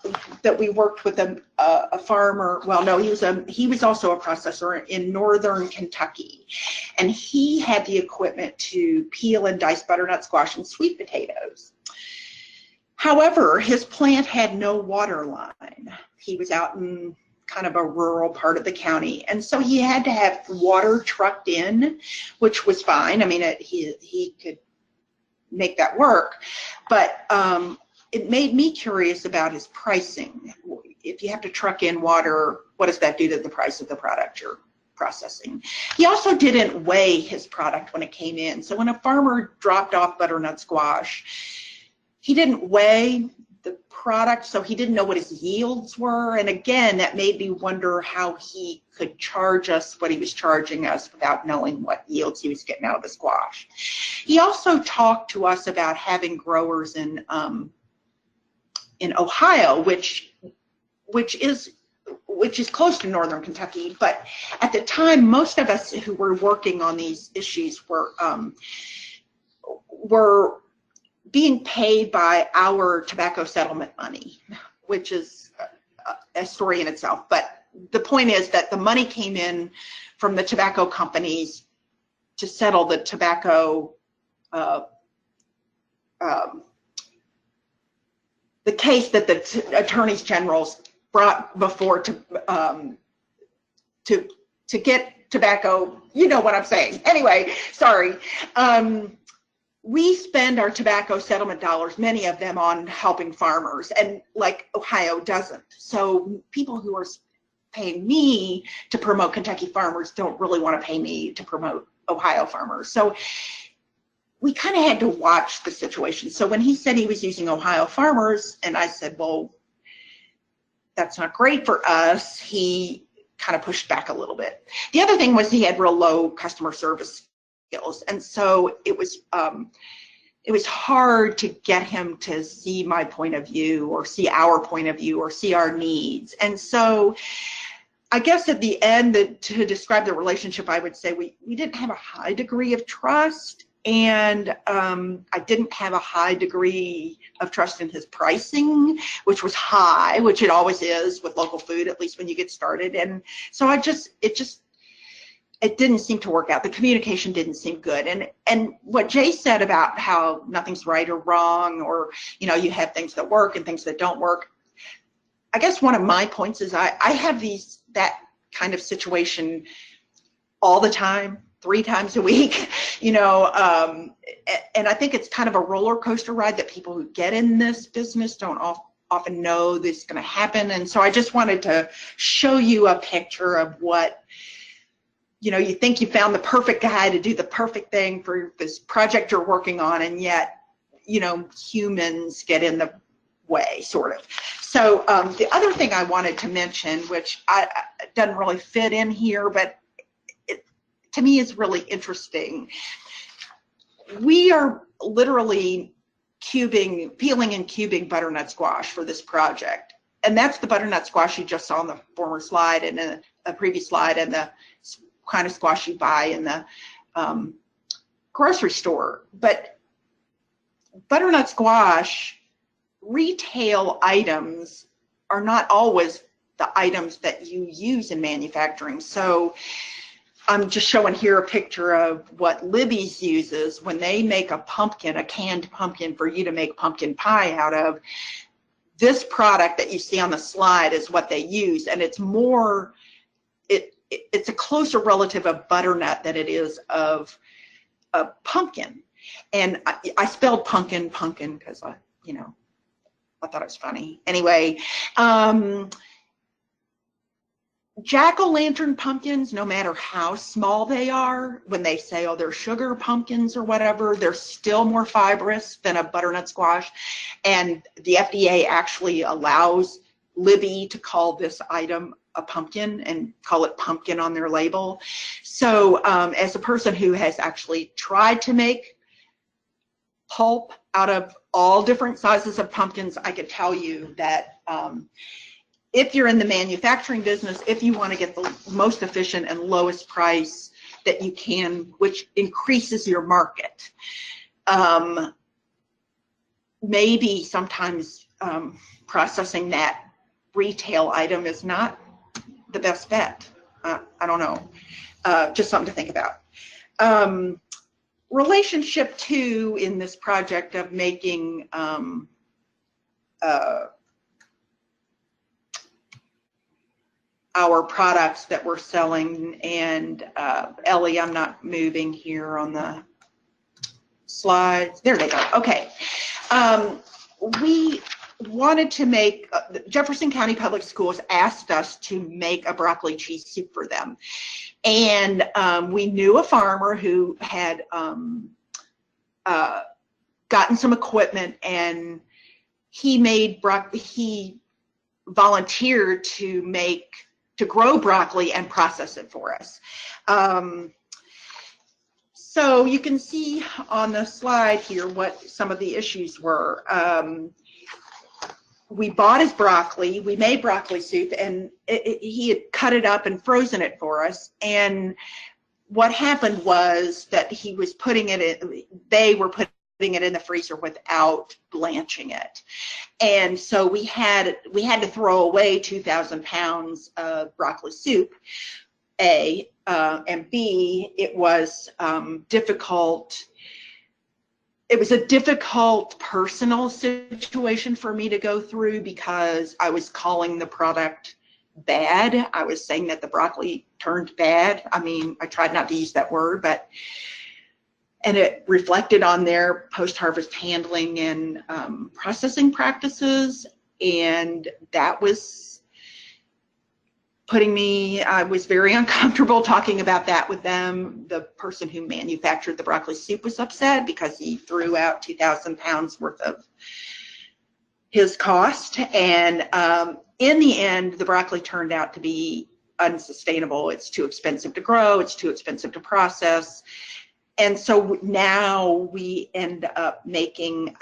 that we worked with a farmer. Well, no, he was also a processor in northern Kentucky, and he had the equipment to peel and dice butternut squash and sweet potatoes. However, his plant had no water line. He was out in kind of a rural part of the county, and so he had to have water trucked in, which was fine. I mean, he could make that work, but it made me curious about his pricing. If you have to truck in water, what does that do to the price of the product you're processing? He also didn't weigh his product when it came in. So when a farmer dropped off butternut squash, he didn't weigh the product, so he didn't know what his yields were. And again, that made me wonder how he could charge us what he was charging us without knowing what yields he was getting out of the squash. He also talked to us about having growers in Ohio, which is close to northern Kentucky. But at the time, most of us who were working on these issues were being paid by our tobacco settlement money, which is a story in itself. But the point is that the money came in from the tobacco companies to settle the tobacco, the case that the attorneys generals brought before to get tobacco. You know what I'm saying. Anyway, sorry. We spend our tobacco settlement dollars, many of them, on helping farmers, and like Ohio doesn't. So people who are paying me to promote Kentucky farmers don't really want to pay me to promote Ohio farmers. So we kind of had to watch the situation. So when he said he was using Ohio farmers, and I said, well, that's not great for us, he kind of pushed back a little bit. The other thing was he had real low customer service skills, and so it was hard to get him to see my point of view or see our point of view or see our needs. And so I guess at the end, to describe the relationship, I would say we didn't have a high degree of trust, and I didn't have a high degree of trust in his pricing, which was high, which it always is with local food, at least when you get started. And so it didn't seem to work out. The communication didn't seem good. And what Jay said about how nothing's right or wrong, or, you know, you have things that work and things that don't work. I guess one of my points is I have that kind of situation all the time, 3 times a week, you know, and I think it's kind of a roller coaster ride that people who get in this business don't often know this is going to happen. And so I just wanted to show you a picture of what, you know, you think you found the perfect guy to do the perfect thing for this project you're working on, and yet, you know, humans get in the way, sort of. So the other thing I wanted to mention, which doesn't really fit in here, but to me is really interesting. We are literally peeling and cubing butternut squash for this project. And that's the butternut squash you just saw on the former slide and a previous slide, and the kind of squash you buy in the grocery store. But butternut squash retail items are not always the items that you use in manufacturing. So I'm just showing here a picture of what Libby's uses when they make a pumpkin, a canned pumpkin for you to make pumpkin pie out of. This product that you see on the slide is what they use, and it's more, it's a closer relative of butternut than it is of a pumpkin. And I spelled pumpkin because I thought it was funny. Anyway, jack-o'-lantern pumpkins, no matter how small they are, when they say, oh, they're sugar pumpkins or whatever, they're still more fibrous than a butternut squash. And the FDA actually allows Libby to call this item a pumpkin and call it pumpkin on their label. So as a person who has actually tried to make pulp out of all different sizes of pumpkins, I could tell you that if you're in the manufacturing business, if you want to get the most efficient and lowest price that you can, which increases your market, maybe sometimes processing that retail item is not the best bet. I don't know, just something to think about. Relationship 2 in this project of making our products that we're selling, and Ellie, I'm not moving here on the slides. There they go. Okay. We wanted to make, Jefferson County Public Schools asked us to make a broccoli cheese soup for them. And we knew a farmer who had gotten some equipment, and he volunteered to grow broccoli and process it for us. So you can see on the slide here what some of the issues were. We bought his broccoli, we made broccoli soup, and he had cut it up and frozen it for us. And what happened was that he was putting it in, they were putting it in the freezer without blanching it. And so we had to throw away 2,000 pounds of broccoli soup, A, and B, it was difficult. It was a difficult personal situation for me to go through because I was calling the product bad. I was saying that the broccoli turned bad. I mean, I tried not to use that word, and it reflected on their post-harvest handling and processing practices. And that was I was very uncomfortable talking about that with them. The person who manufactured the broccoli soup was upset because he threw out 2,000 pounds worth of his cost. And in the end, the broccoli turned out to be unsustainable. It's too expensive to grow. It's too expensive to process. And so now we end up making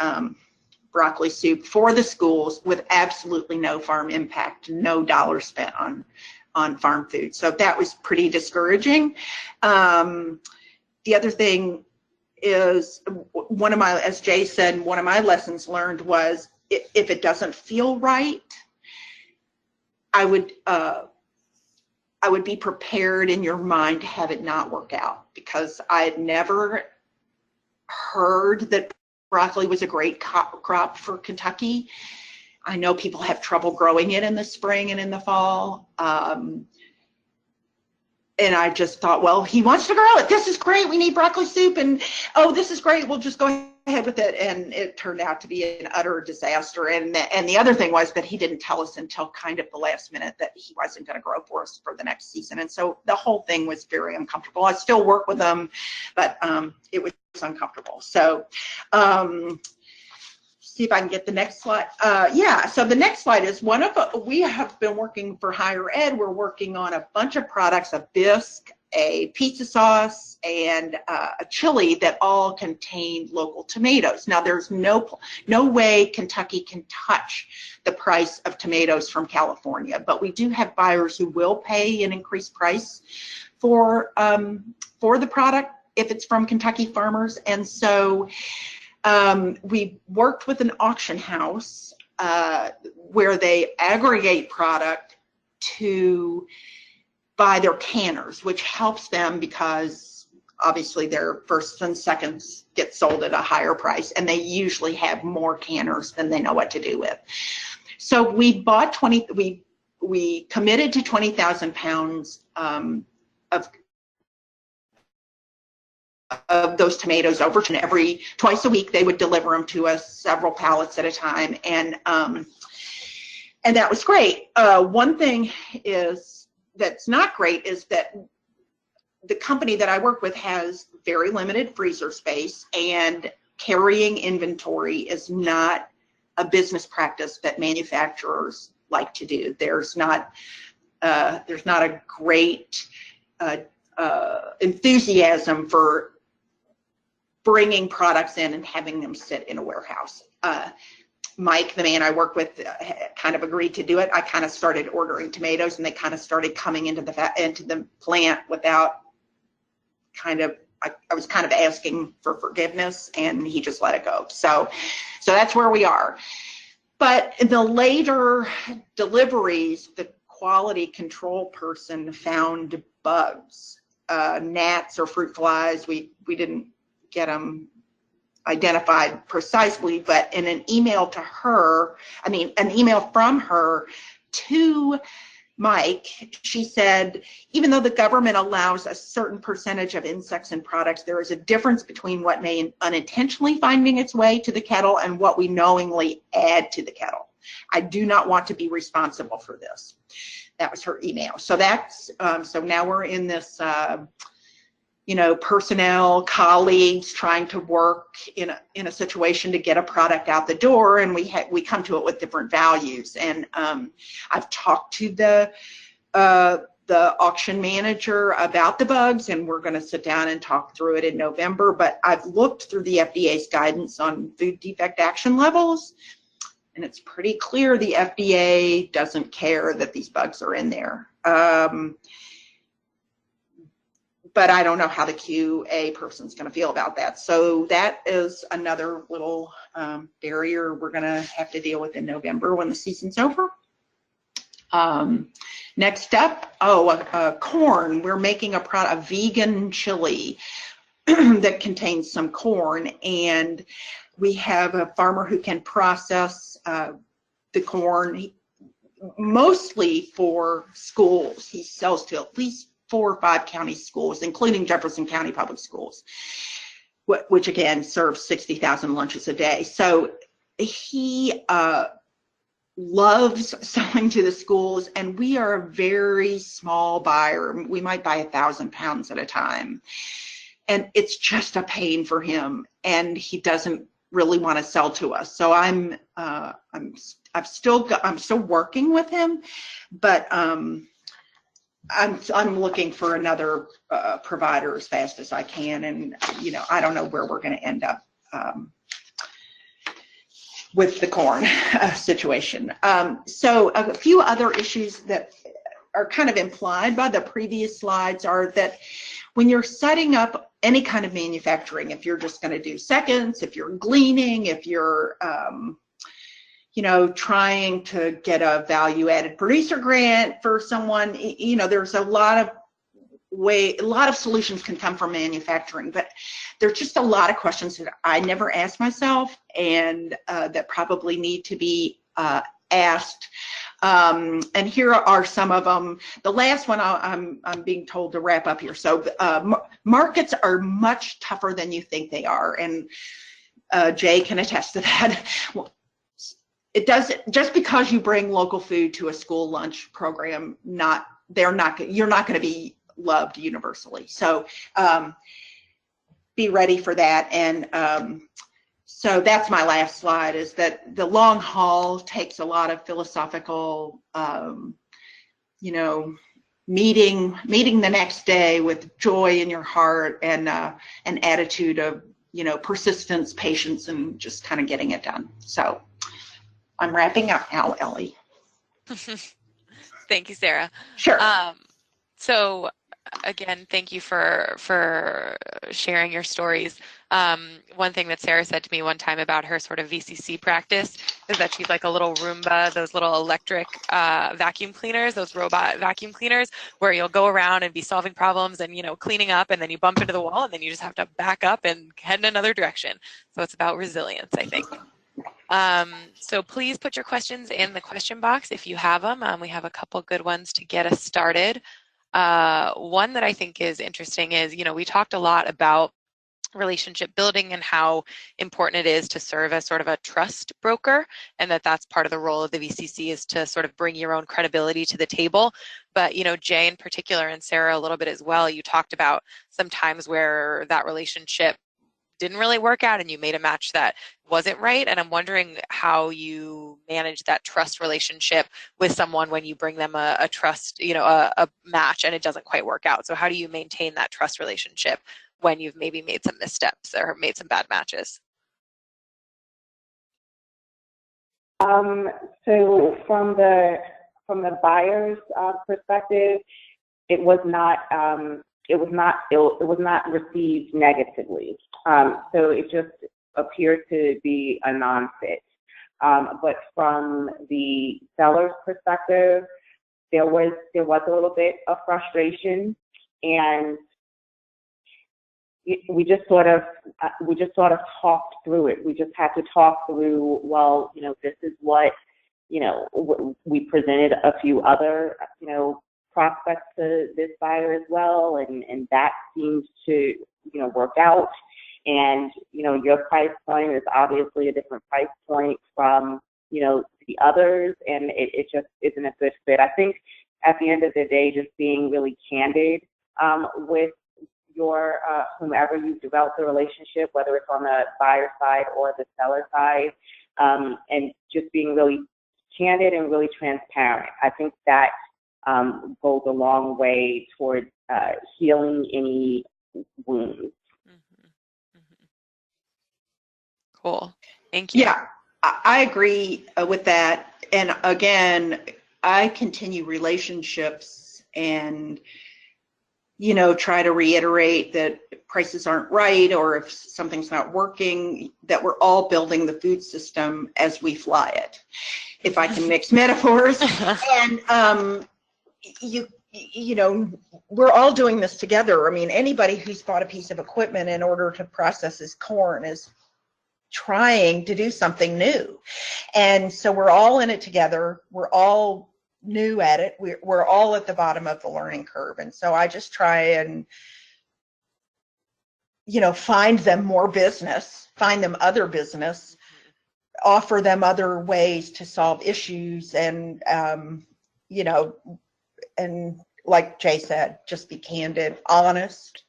broccoli soup for the schools with absolutely no farm impact, no dollars spent on farm food. So that was pretty discouraging. The other thing is, as Jay said, one of my lessons learned was if it doesn't feel right, I would be prepared in your mind to have it not work out, because I had never heard that broccoli was a great crop for Kentucky. I know people have trouble growing it in the spring and in the fall. And I just thought, well, he wants to grow it. This is great. We need broccoli soup. And, oh, this is great. We'll just go ahead with it. And it turned out to be an utter disaster. And the other thing was that he didn't tell us until kind of the last minute that he wasn't going to grow for us for the next season. And so the whole thing was very uncomfortable. I still work with him, but it was uncomfortable. So see if I can get the next slide. Yeah, so the next slide is we have been working for higher ed. We're working on a bunch of products, a bisque, a pizza sauce, and a chili that all contain local tomatoes. Now, there's no way Kentucky can touch the price of tomatoes from California, but we do have buyers who will pay an increased price for the product if it's from Kentucky farmers. And so we worked with an auction house where they aggregate product to buy their canners, which helps them because obviously their firsts and seconds get sold at a higher price, and they usually have more canners than they know what to do with. So we bought we committed to 20,000 pounds of those tomatoes over, and twice a week they would deliver them to us, several pallets at a time, and that was great. One thing that's not great is that the company that I work with has very limited freezer space, and carrying inventory is not a business practice that manufacturers like to do. There's not a great enthusiasm for bringing products in and having them sit in a warehouse. Mike, the man I work with, kind of agreed to do it. I kind of started ordering tomatoes, and they kind of started coming into the plant without I was kind of asking for forgiveness, and he just let it go. So that's where we are. But in the later deliveries, the quality control person found bugs, gnats or fruit flies. We didn't get them identified precisely, but in an email to her, an email from her to Mike, she said, even though the government allows a certain percentage of insects in products, there is a difference between what may unintentionally finding its way to the kettle and what we knowingly add to the kettle. I do not want to be responsible for this. That was her email. So that's, so now we're in this, personnel, colleagues trying to work in a situation to get a product out the door, and we come to it with different values. And I've talked to the auction manager about the bugs, and we're going to sit down and talk through it in November. But I've looked through the FDA's guidance on food defect action levels, and it's pretty clear the FDA doesn't care that these bugs are in there. But I don't know how the QA person's going to feel about that. So that is another little barrier we're going to have to deal with in November when the season's over. Next up, corn. We're making a vegan chili that contains some corn, and we have a farmer who can process the corn mostly for schools. He sells to at least 4 or 5 county schools, including Jefferson County Public Schools, which again serves 60,000 lunches a day. So he loves selling to the schools, and we are a very small buyer. We might buy 1,000 pounds at a time, and it's just a pain for him, and he doesn't really want to sell to us. So I'm still working with him, but I'm looking for another provider as fast as I can, and I don't know where we're going to end up with the corn situation. So a few other issues that are kind of implied by the previous slides are that when you're setting up any kind of manufacturing, if you're just going to do seconds, if you're gleaning, if you're trying to get a value-added producer grant for someone, there's a lot of solutions can come from manufacturing, but there's just a lot of questions that I never asked myself, and that probably need to be asked. And here are some of them. The last one I'm being told to wrap up here. So markets are much tougher than you think they are, and Jay can attest to that. It doesn't, just because you bring local food to a school lunch program, you're not going to be loved universally. So be ready for that. And so that's my last slide, is that the long haul takes a lot of philosophical, meeting the next day with joy in your heart, and an attitude of, persistence, patience, and just kind of getting it done. So I'm wrapping up now, Ellie. Thank you, Sarah. Sure. So again, thank you for sharing your stories. One thing that Sarah said to me one time about her sort of VCC practice is that she's like a little Roomba, those little electric vacuum cleaners, those robot vacuum cleaners, where you'll go around and be solving problems and, cleaning up, and then you bump into the wall, and then you just have to back up and head in another direction. So it's about resilience, I think. So please put your questions in the question box if you have them. We have a couple good ones to get us started. One that I think is interesting is, we talked a lot about relationship building and how important it is to serve as sort of a trust broker, and that's part of the role of the VCC, is to sort of bring your own credibility to the table. But, Jay in particular, and Sarah a little bit as well, you talked about some times where that relationship didn't really work out and you made a match that wasn't right. And I'm wondering how you manage that trust relationship with someone when you bring them a trust, a match and it doesn't quite work out. So how do you maintain that trust relationship when you've maybe made some missteps or made some bad matches? So from the buyer's perspective, it was not received negatively. So it just appeared to be a non-fit. But from the seller's perspective, there was a little bit of frustration, and we just sort of talked through it. We just had to talk through, well, this is what, we presented a few other, prospects to this buyer as well, and that seems to, work out. And, your price point is obviously a different price point from, the others, and it just isn't a good fit. I think at the end of the day, just being really candid with your whomever you develop the relationship, whether it's on the buyer side or the seller side, and just being really candid and really transparent. I think that goes a long way toward healing any wounds. Cool. Thank you. Yeah, I agree with that. And again, I continue relationships and, try to reiterate that prices aren't right, or if something's not working, that we're all building the food system as we fly it, if I can mix metaphors. And, we're all doing this together. I mean, anybody who's bought a piece of equipment in order to process his corn is trying to do something new. And so we're all in it together. We're all new at it. We're all at the bottom of the learning curve. And so I just try and, find them more business, find them other business, offer them other ways to solve issues. And, and like Jay said, just be candid, honest,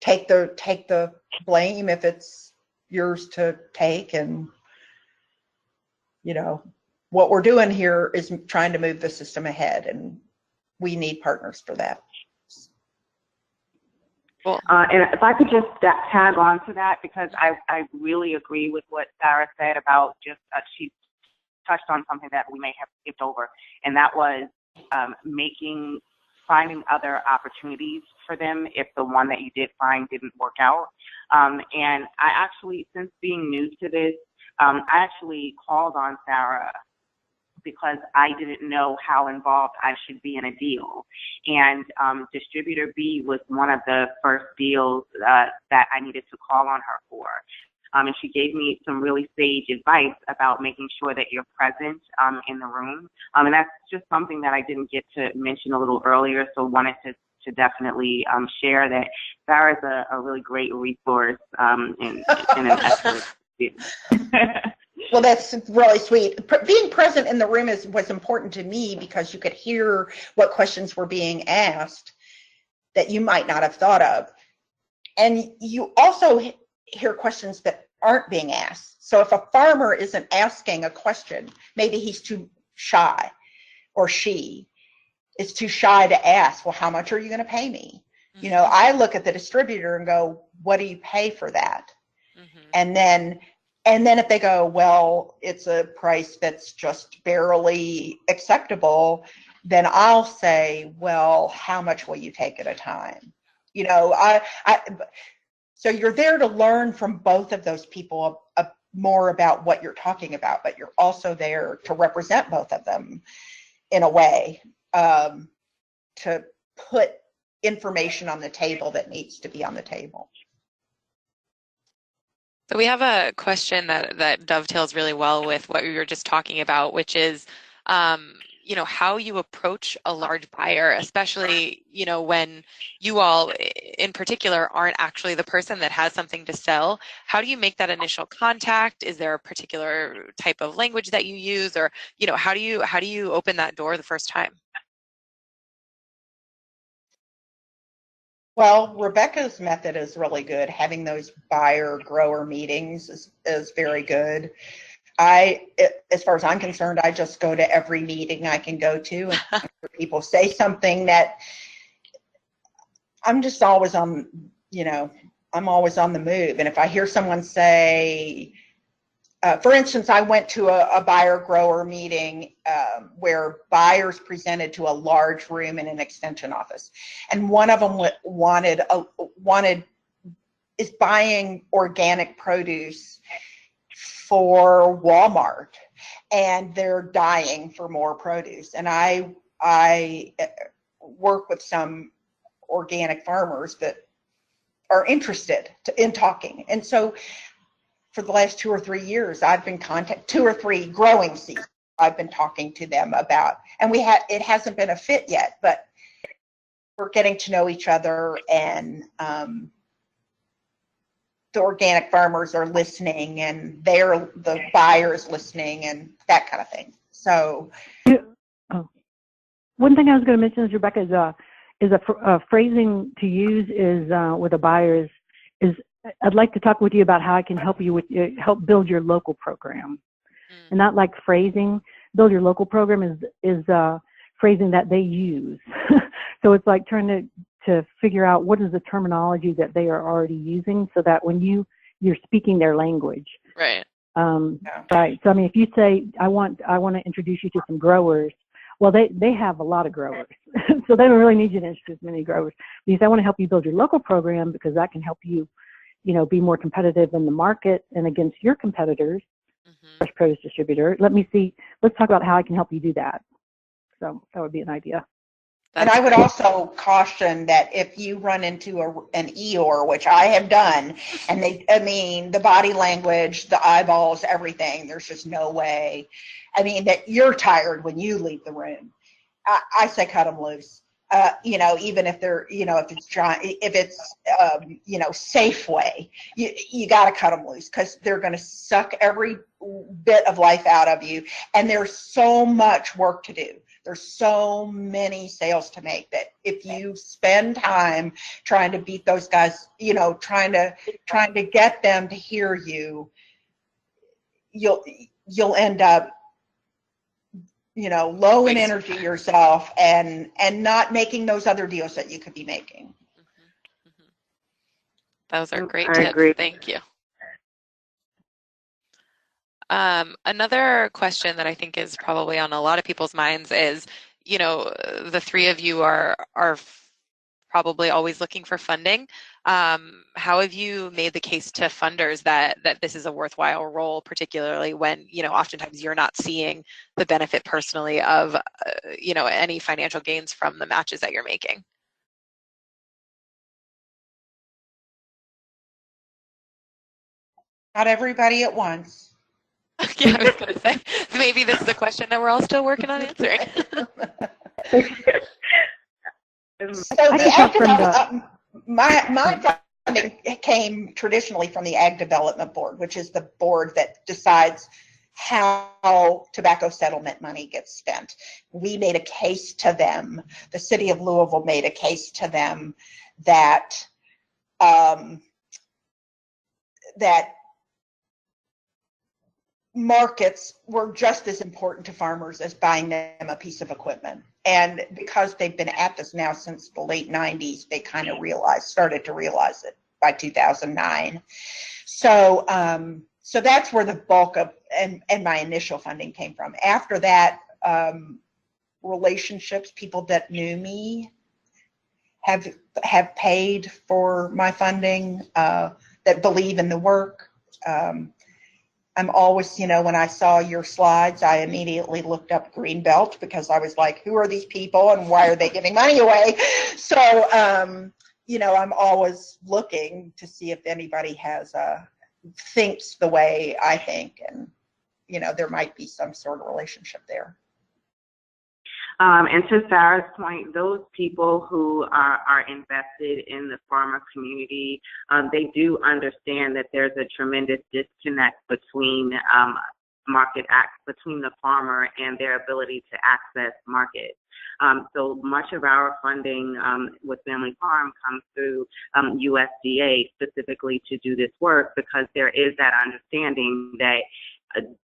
take the blame if it's yours to take. And what we're doing here is trying to move the system ahead, and we need partners for that. Cool. And if I could just tag on to that, because I really agree with what Sarah said about just she touched on something that we may have skipped over, and that was finding other opportunities for them if the one that you did find didn't work out. And I actually, since being new to this, I actually called on Sarah because I didn't know how involved I should be in a deal. And Distributor B was one of the first deals that I needed to call on her for. And she gave me some really sage advice about making sure that you're present in the room. And that's just something that I didn't get to mention a little earlier, so wanted to definitely share that Sarah's a really great resource and an expert. Well, that's really sweet. Being present in the room was important to me because you could hear what questions were being asked that you might not have thought of. And you also hear questions that aren't being asked. So if a farmer isn't asking a question, maybe he's too shy, or she is too shy to ask, well, how much are you going to pay me? Mm-hmm. I look at the distributor and go, what do you pay for that? Mm-hmm. And then if they go, well, it's a price that's just barely acceptable, then I'll say, well, how much will you take at a time? So you're there to learn from both of those people more about what you're talking about, but you're also there to represent both of them in a way, to put information on the table that needs to be on the table. So we have a question that dovetails really well with what we were just talking about, which is, how you approach a large buyer, especially, when you all in particular aren't actually the person that has something to sell. How do you make that initial contact? Is there a particular type of language that you use, or, how do you open that door the first time? Well, Rebecca's method is really good. Having those buyer-grower meetings is very good. As far as I'm concerned, I just go to every meeting I can go to, and people say something that I'm just always on, I'm always on the move. And if I hear someone say, for instance, I went to a buyer-grower meeting where buyers presented to a large room in an extension office, and one of them is buying organic produce for Walmart, and they're dying for more produce. And I work with some organic farmers that are interested in talking, and so for the last 2 or 3 years, I've been 2 or 3 growing seasons. I've been talking to them about, and it hasn't been a fit yet, but we're getting to know each other, and the organic farmers are listening, and the buyers listening, and that kind of thing. So, one thing I was going to mention is, Rebecca, is a phrasing to use is with a buyer is I'd like to talk with you about how I can help you help build your local program. And not like phrasing. Build your local program is phrasing that they use. So it's like trying to figure out what is the terminology that they are already using, so that when you're speaking their language. Right. Right. So I mean, if you say I want to introduce you to some growers, well, they have a lot of growers, so they don't really need you to introduce many growers. Because I want to help you build your local program, because that can help you, be more competitive in the market and against your competitors, fresh produce distributor. Let's talk about how I can help you do that. So that would be an idea. And I would also caution that if you run into an Eeyore, which I have done, and the body language, the eyeballs, everything, there's just no way. That you're tired when you leave the room. I say cut them loose. Even if they're, if it's, Safeway, you got to cut them loose, because they're going to suck every bit of life out of you. And there's so much work to do. There's so many sales to make that if you spend time trying to beat those guys, trying to get them to hear you, you'll end up, low in energy yourself and not making those other deals that you could be making. Those are great tips. Agree. Thank you. Another question that I think is probably on a lot of people's minds is, the three of you are probably always looking for funding. How have you made the case to funders that this is a worthwhile role, particularly when, oftentimes you're not seeing the benefit personally of, any financial gains from the matches that you're making? Not everybody at once. Yeah, I was going to say, maybe this is a question that we're all still working on answering. So my funding came traditionally from the Ag Development Board, which is the board that decides how tobacco settlement money gets spent. We made a case to them. The city of Louisville made a case to them that that markets were just as important to farmers as buying them a piece of equipment. And because they've been at this now since the late 90s, they kind of started to realize it by 2009. So that's where the bulk of and my initial funding came from. After that, relationships, people that knew me have paid for my funding, that believe in the work. I'm always, when I saw your slides, I immediately looked up Greenbelt, because I was like, who are these people and why are they giving money away? So, I'm always looking to see if anybody thinks the way I think, and, there might be some sort of relationship there. And to Sarah's point, those people who are invested in the farmer community, they do understand that there's a tremendous disconnect between market between the farmer and their ability to access market. So much of our funding with Family Farm comes through USDA specifically to do this work, because there is that understanding that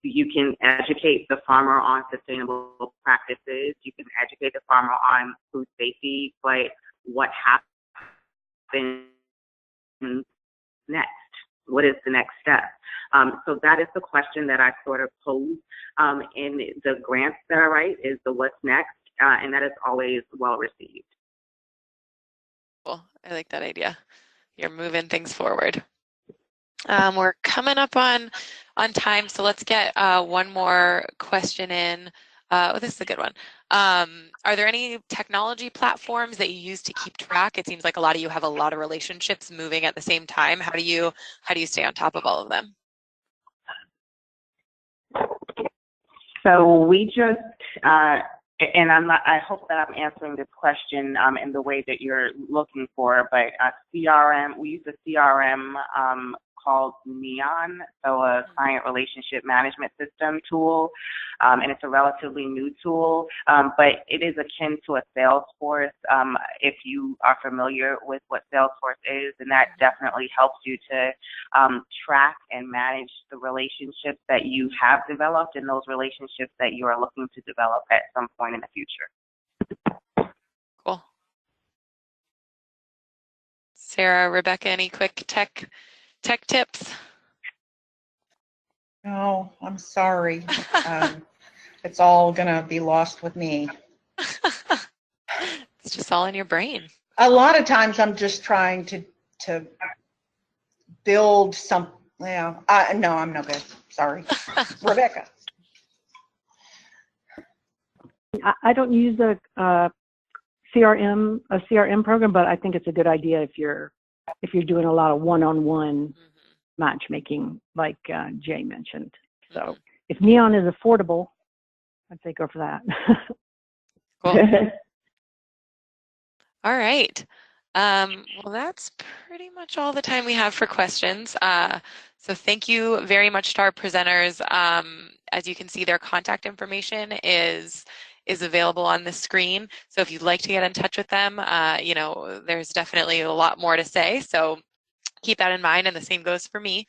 you can educate the farmer on sustainable practices, you can educate the farmer on food safety, but what happens next? What is the next step? So that is the question that I sort of pose in the grants that I write, is the what's next, and that is always well received. Cool. I like that idea. You're moving things forward. We're coming up on time, so let's get one more question in. Oh, this is a good one. Are there any technology platforms that you use to keep track? It seems like a lot of you have a lot of relationships moving at the same time. How do you stay on top of all of them? So we just, and I hope that I'm answering this question in the way that you're looking for, but CRM, we use a CRM called Neon, so a client relationship management system tool, and it's a relatively new tool, but it is akin to a Salesforce if you are familiar with what Salesforce is, and that definitely helps you to track and manage the relationships that you have developed and those relationships that you are looking to develop at some point in the future. Cool. Sarah, Rebecca, any quick tech tips? No, I'm sorry. It's all gonna be lost with me. It's just all in your brain. A lot of times I'm just trying to build some, yeah, no, I'm no good. Sorry. Rebecca. I don't use a CRM program, but I think it's a good idea if you're doing a lot of one-on-one matchmaking, like Jay mentioned. So if Neon is affordable, I'd say go for that. Cool. All right. Well, that's pretty much all the time we have for questions. So thank you very much to our presenters. As you can see, their contact information is available on the screen. So if you'd like to get in touch with them, you know, there's definitely a lot more to say. So keep that in mind, and the same goes for me.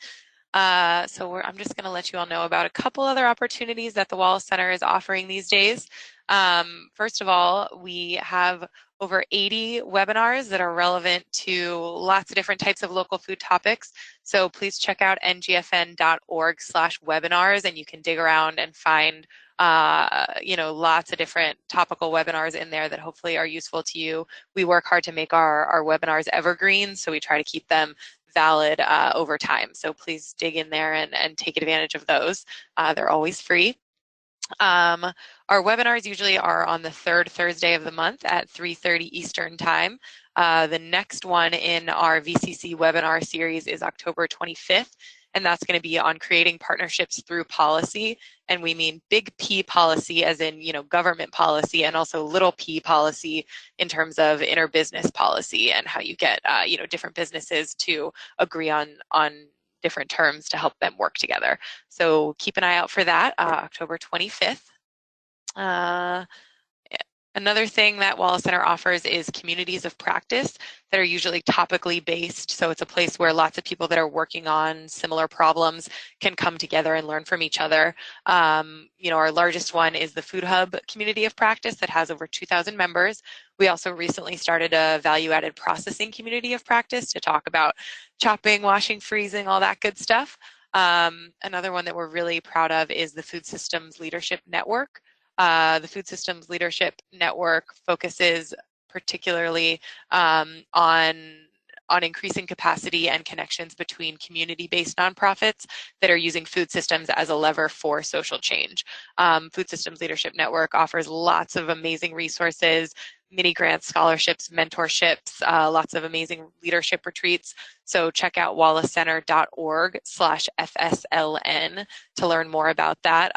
I'm just going to let you all know about a couple other opportunities that the Wallace Center is offering these days. First of all, we have over 80 webinars that are relevant to lots of different types of local food topics. So please check out ngfn.org/webinars, and you can dig around and find you know, lots of different topical webinars in there that hopefully are useful to you. We work hard to make our webinars evergreen, so we try to keep them valid over time. So please dig in there and take advantage of those. They're always free. Our webinars usually are on the third Thursday of the month at 3:30 Eastern Time. The next one in our VCC webinar series is October 25th, and that's going to be on creating partnerships through policy. And we mean big P policy as in, you know, government policy, and also little p policy in terms of interbusiness policy and how you get, you know, different businesses to agree on different terms to help them work together. So keep an eye out for that, October 25th. Another thing that Wallace Center offers is communities of practice that are usually topically based. So it's a place where lots of people that are working on similar problems can come together and learn from each other. You know, our largest one is the Food Hub community of practice that has over 2,000 members. We also recently started a value-added processing community of practice to talk about chopping, washing, freezing, all that good stuff. Another one that we're really proud of is the Food Systems Leadership Network. The Food Systems Leadership Network focuses particularly on increasing capacity and connections between community-based nonprofits that are using food systems as a lever for social change. Food Systems Leadership Network offers lots of amazing resources, mini grants, scholarships, mentorships, lots of amazing leadership retreats. So check out wallaceCenter.org/FSLN to learn more about that.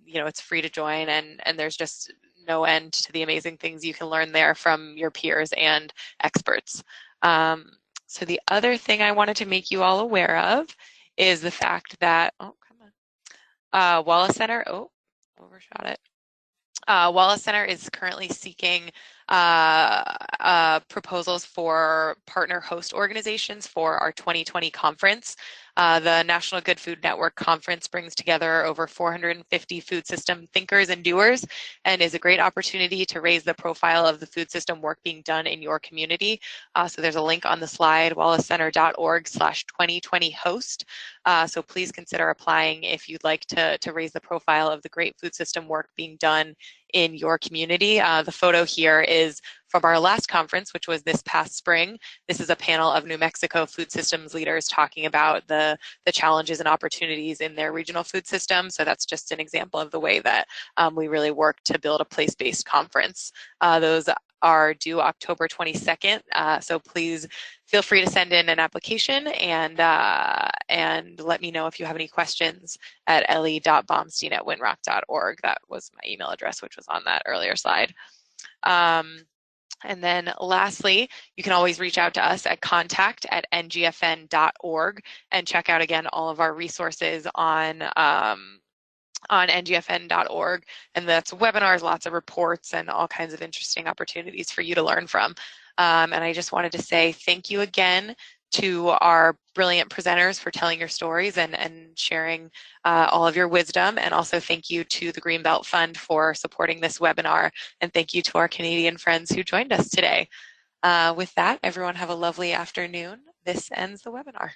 You know, it's free to join, and there's just no end to the amazing things you can learn there from your peers and experts. So the other thing I wanted to make you all aware of is the fact that, oh, come Wallace Center, oh, overshot it. Wallace Center is currently seeking proposals for partner host organizations for our 2020 conference. The National Good Food Network Conference brings together over 450 food system thinkers and doers and is a great opportunity to raise the profile of the food system work being done in your community. So there's a link on the slide, wallacecenter.org/2020host. So please consider applying if you'd like to raise the profile of the great food system work being done in your community. The photo here is from our last conference, which was this past spring. This is a panel of New Mexico food systems leaders talking about the challenges and opportunities in their regional food system. So that's just an example of the way that we really work to build a place-based conference. Those are due October 22nd. So please feel free to send in an application and let me know if you have any questions at ellie.baumstein@winrock.org. That was my email address, which was on that earlier slide. And then lastly, you can always reach out to us at contact@ngfn.org and check out again all of our resources on ngfn.org, and that's webinars, lots of reports, and all kinds of interesting opportunities for you to learn from. And I just wanted to say thank you again to our brilliant presenters for telling your stories and sharing all of your wisdom, and also thank you to the Greenbelt Fund for supporting this webinar, and thank you to our Canadian friends who joined us today. With that, everyone have a lovely afternoon. This ends the webinar.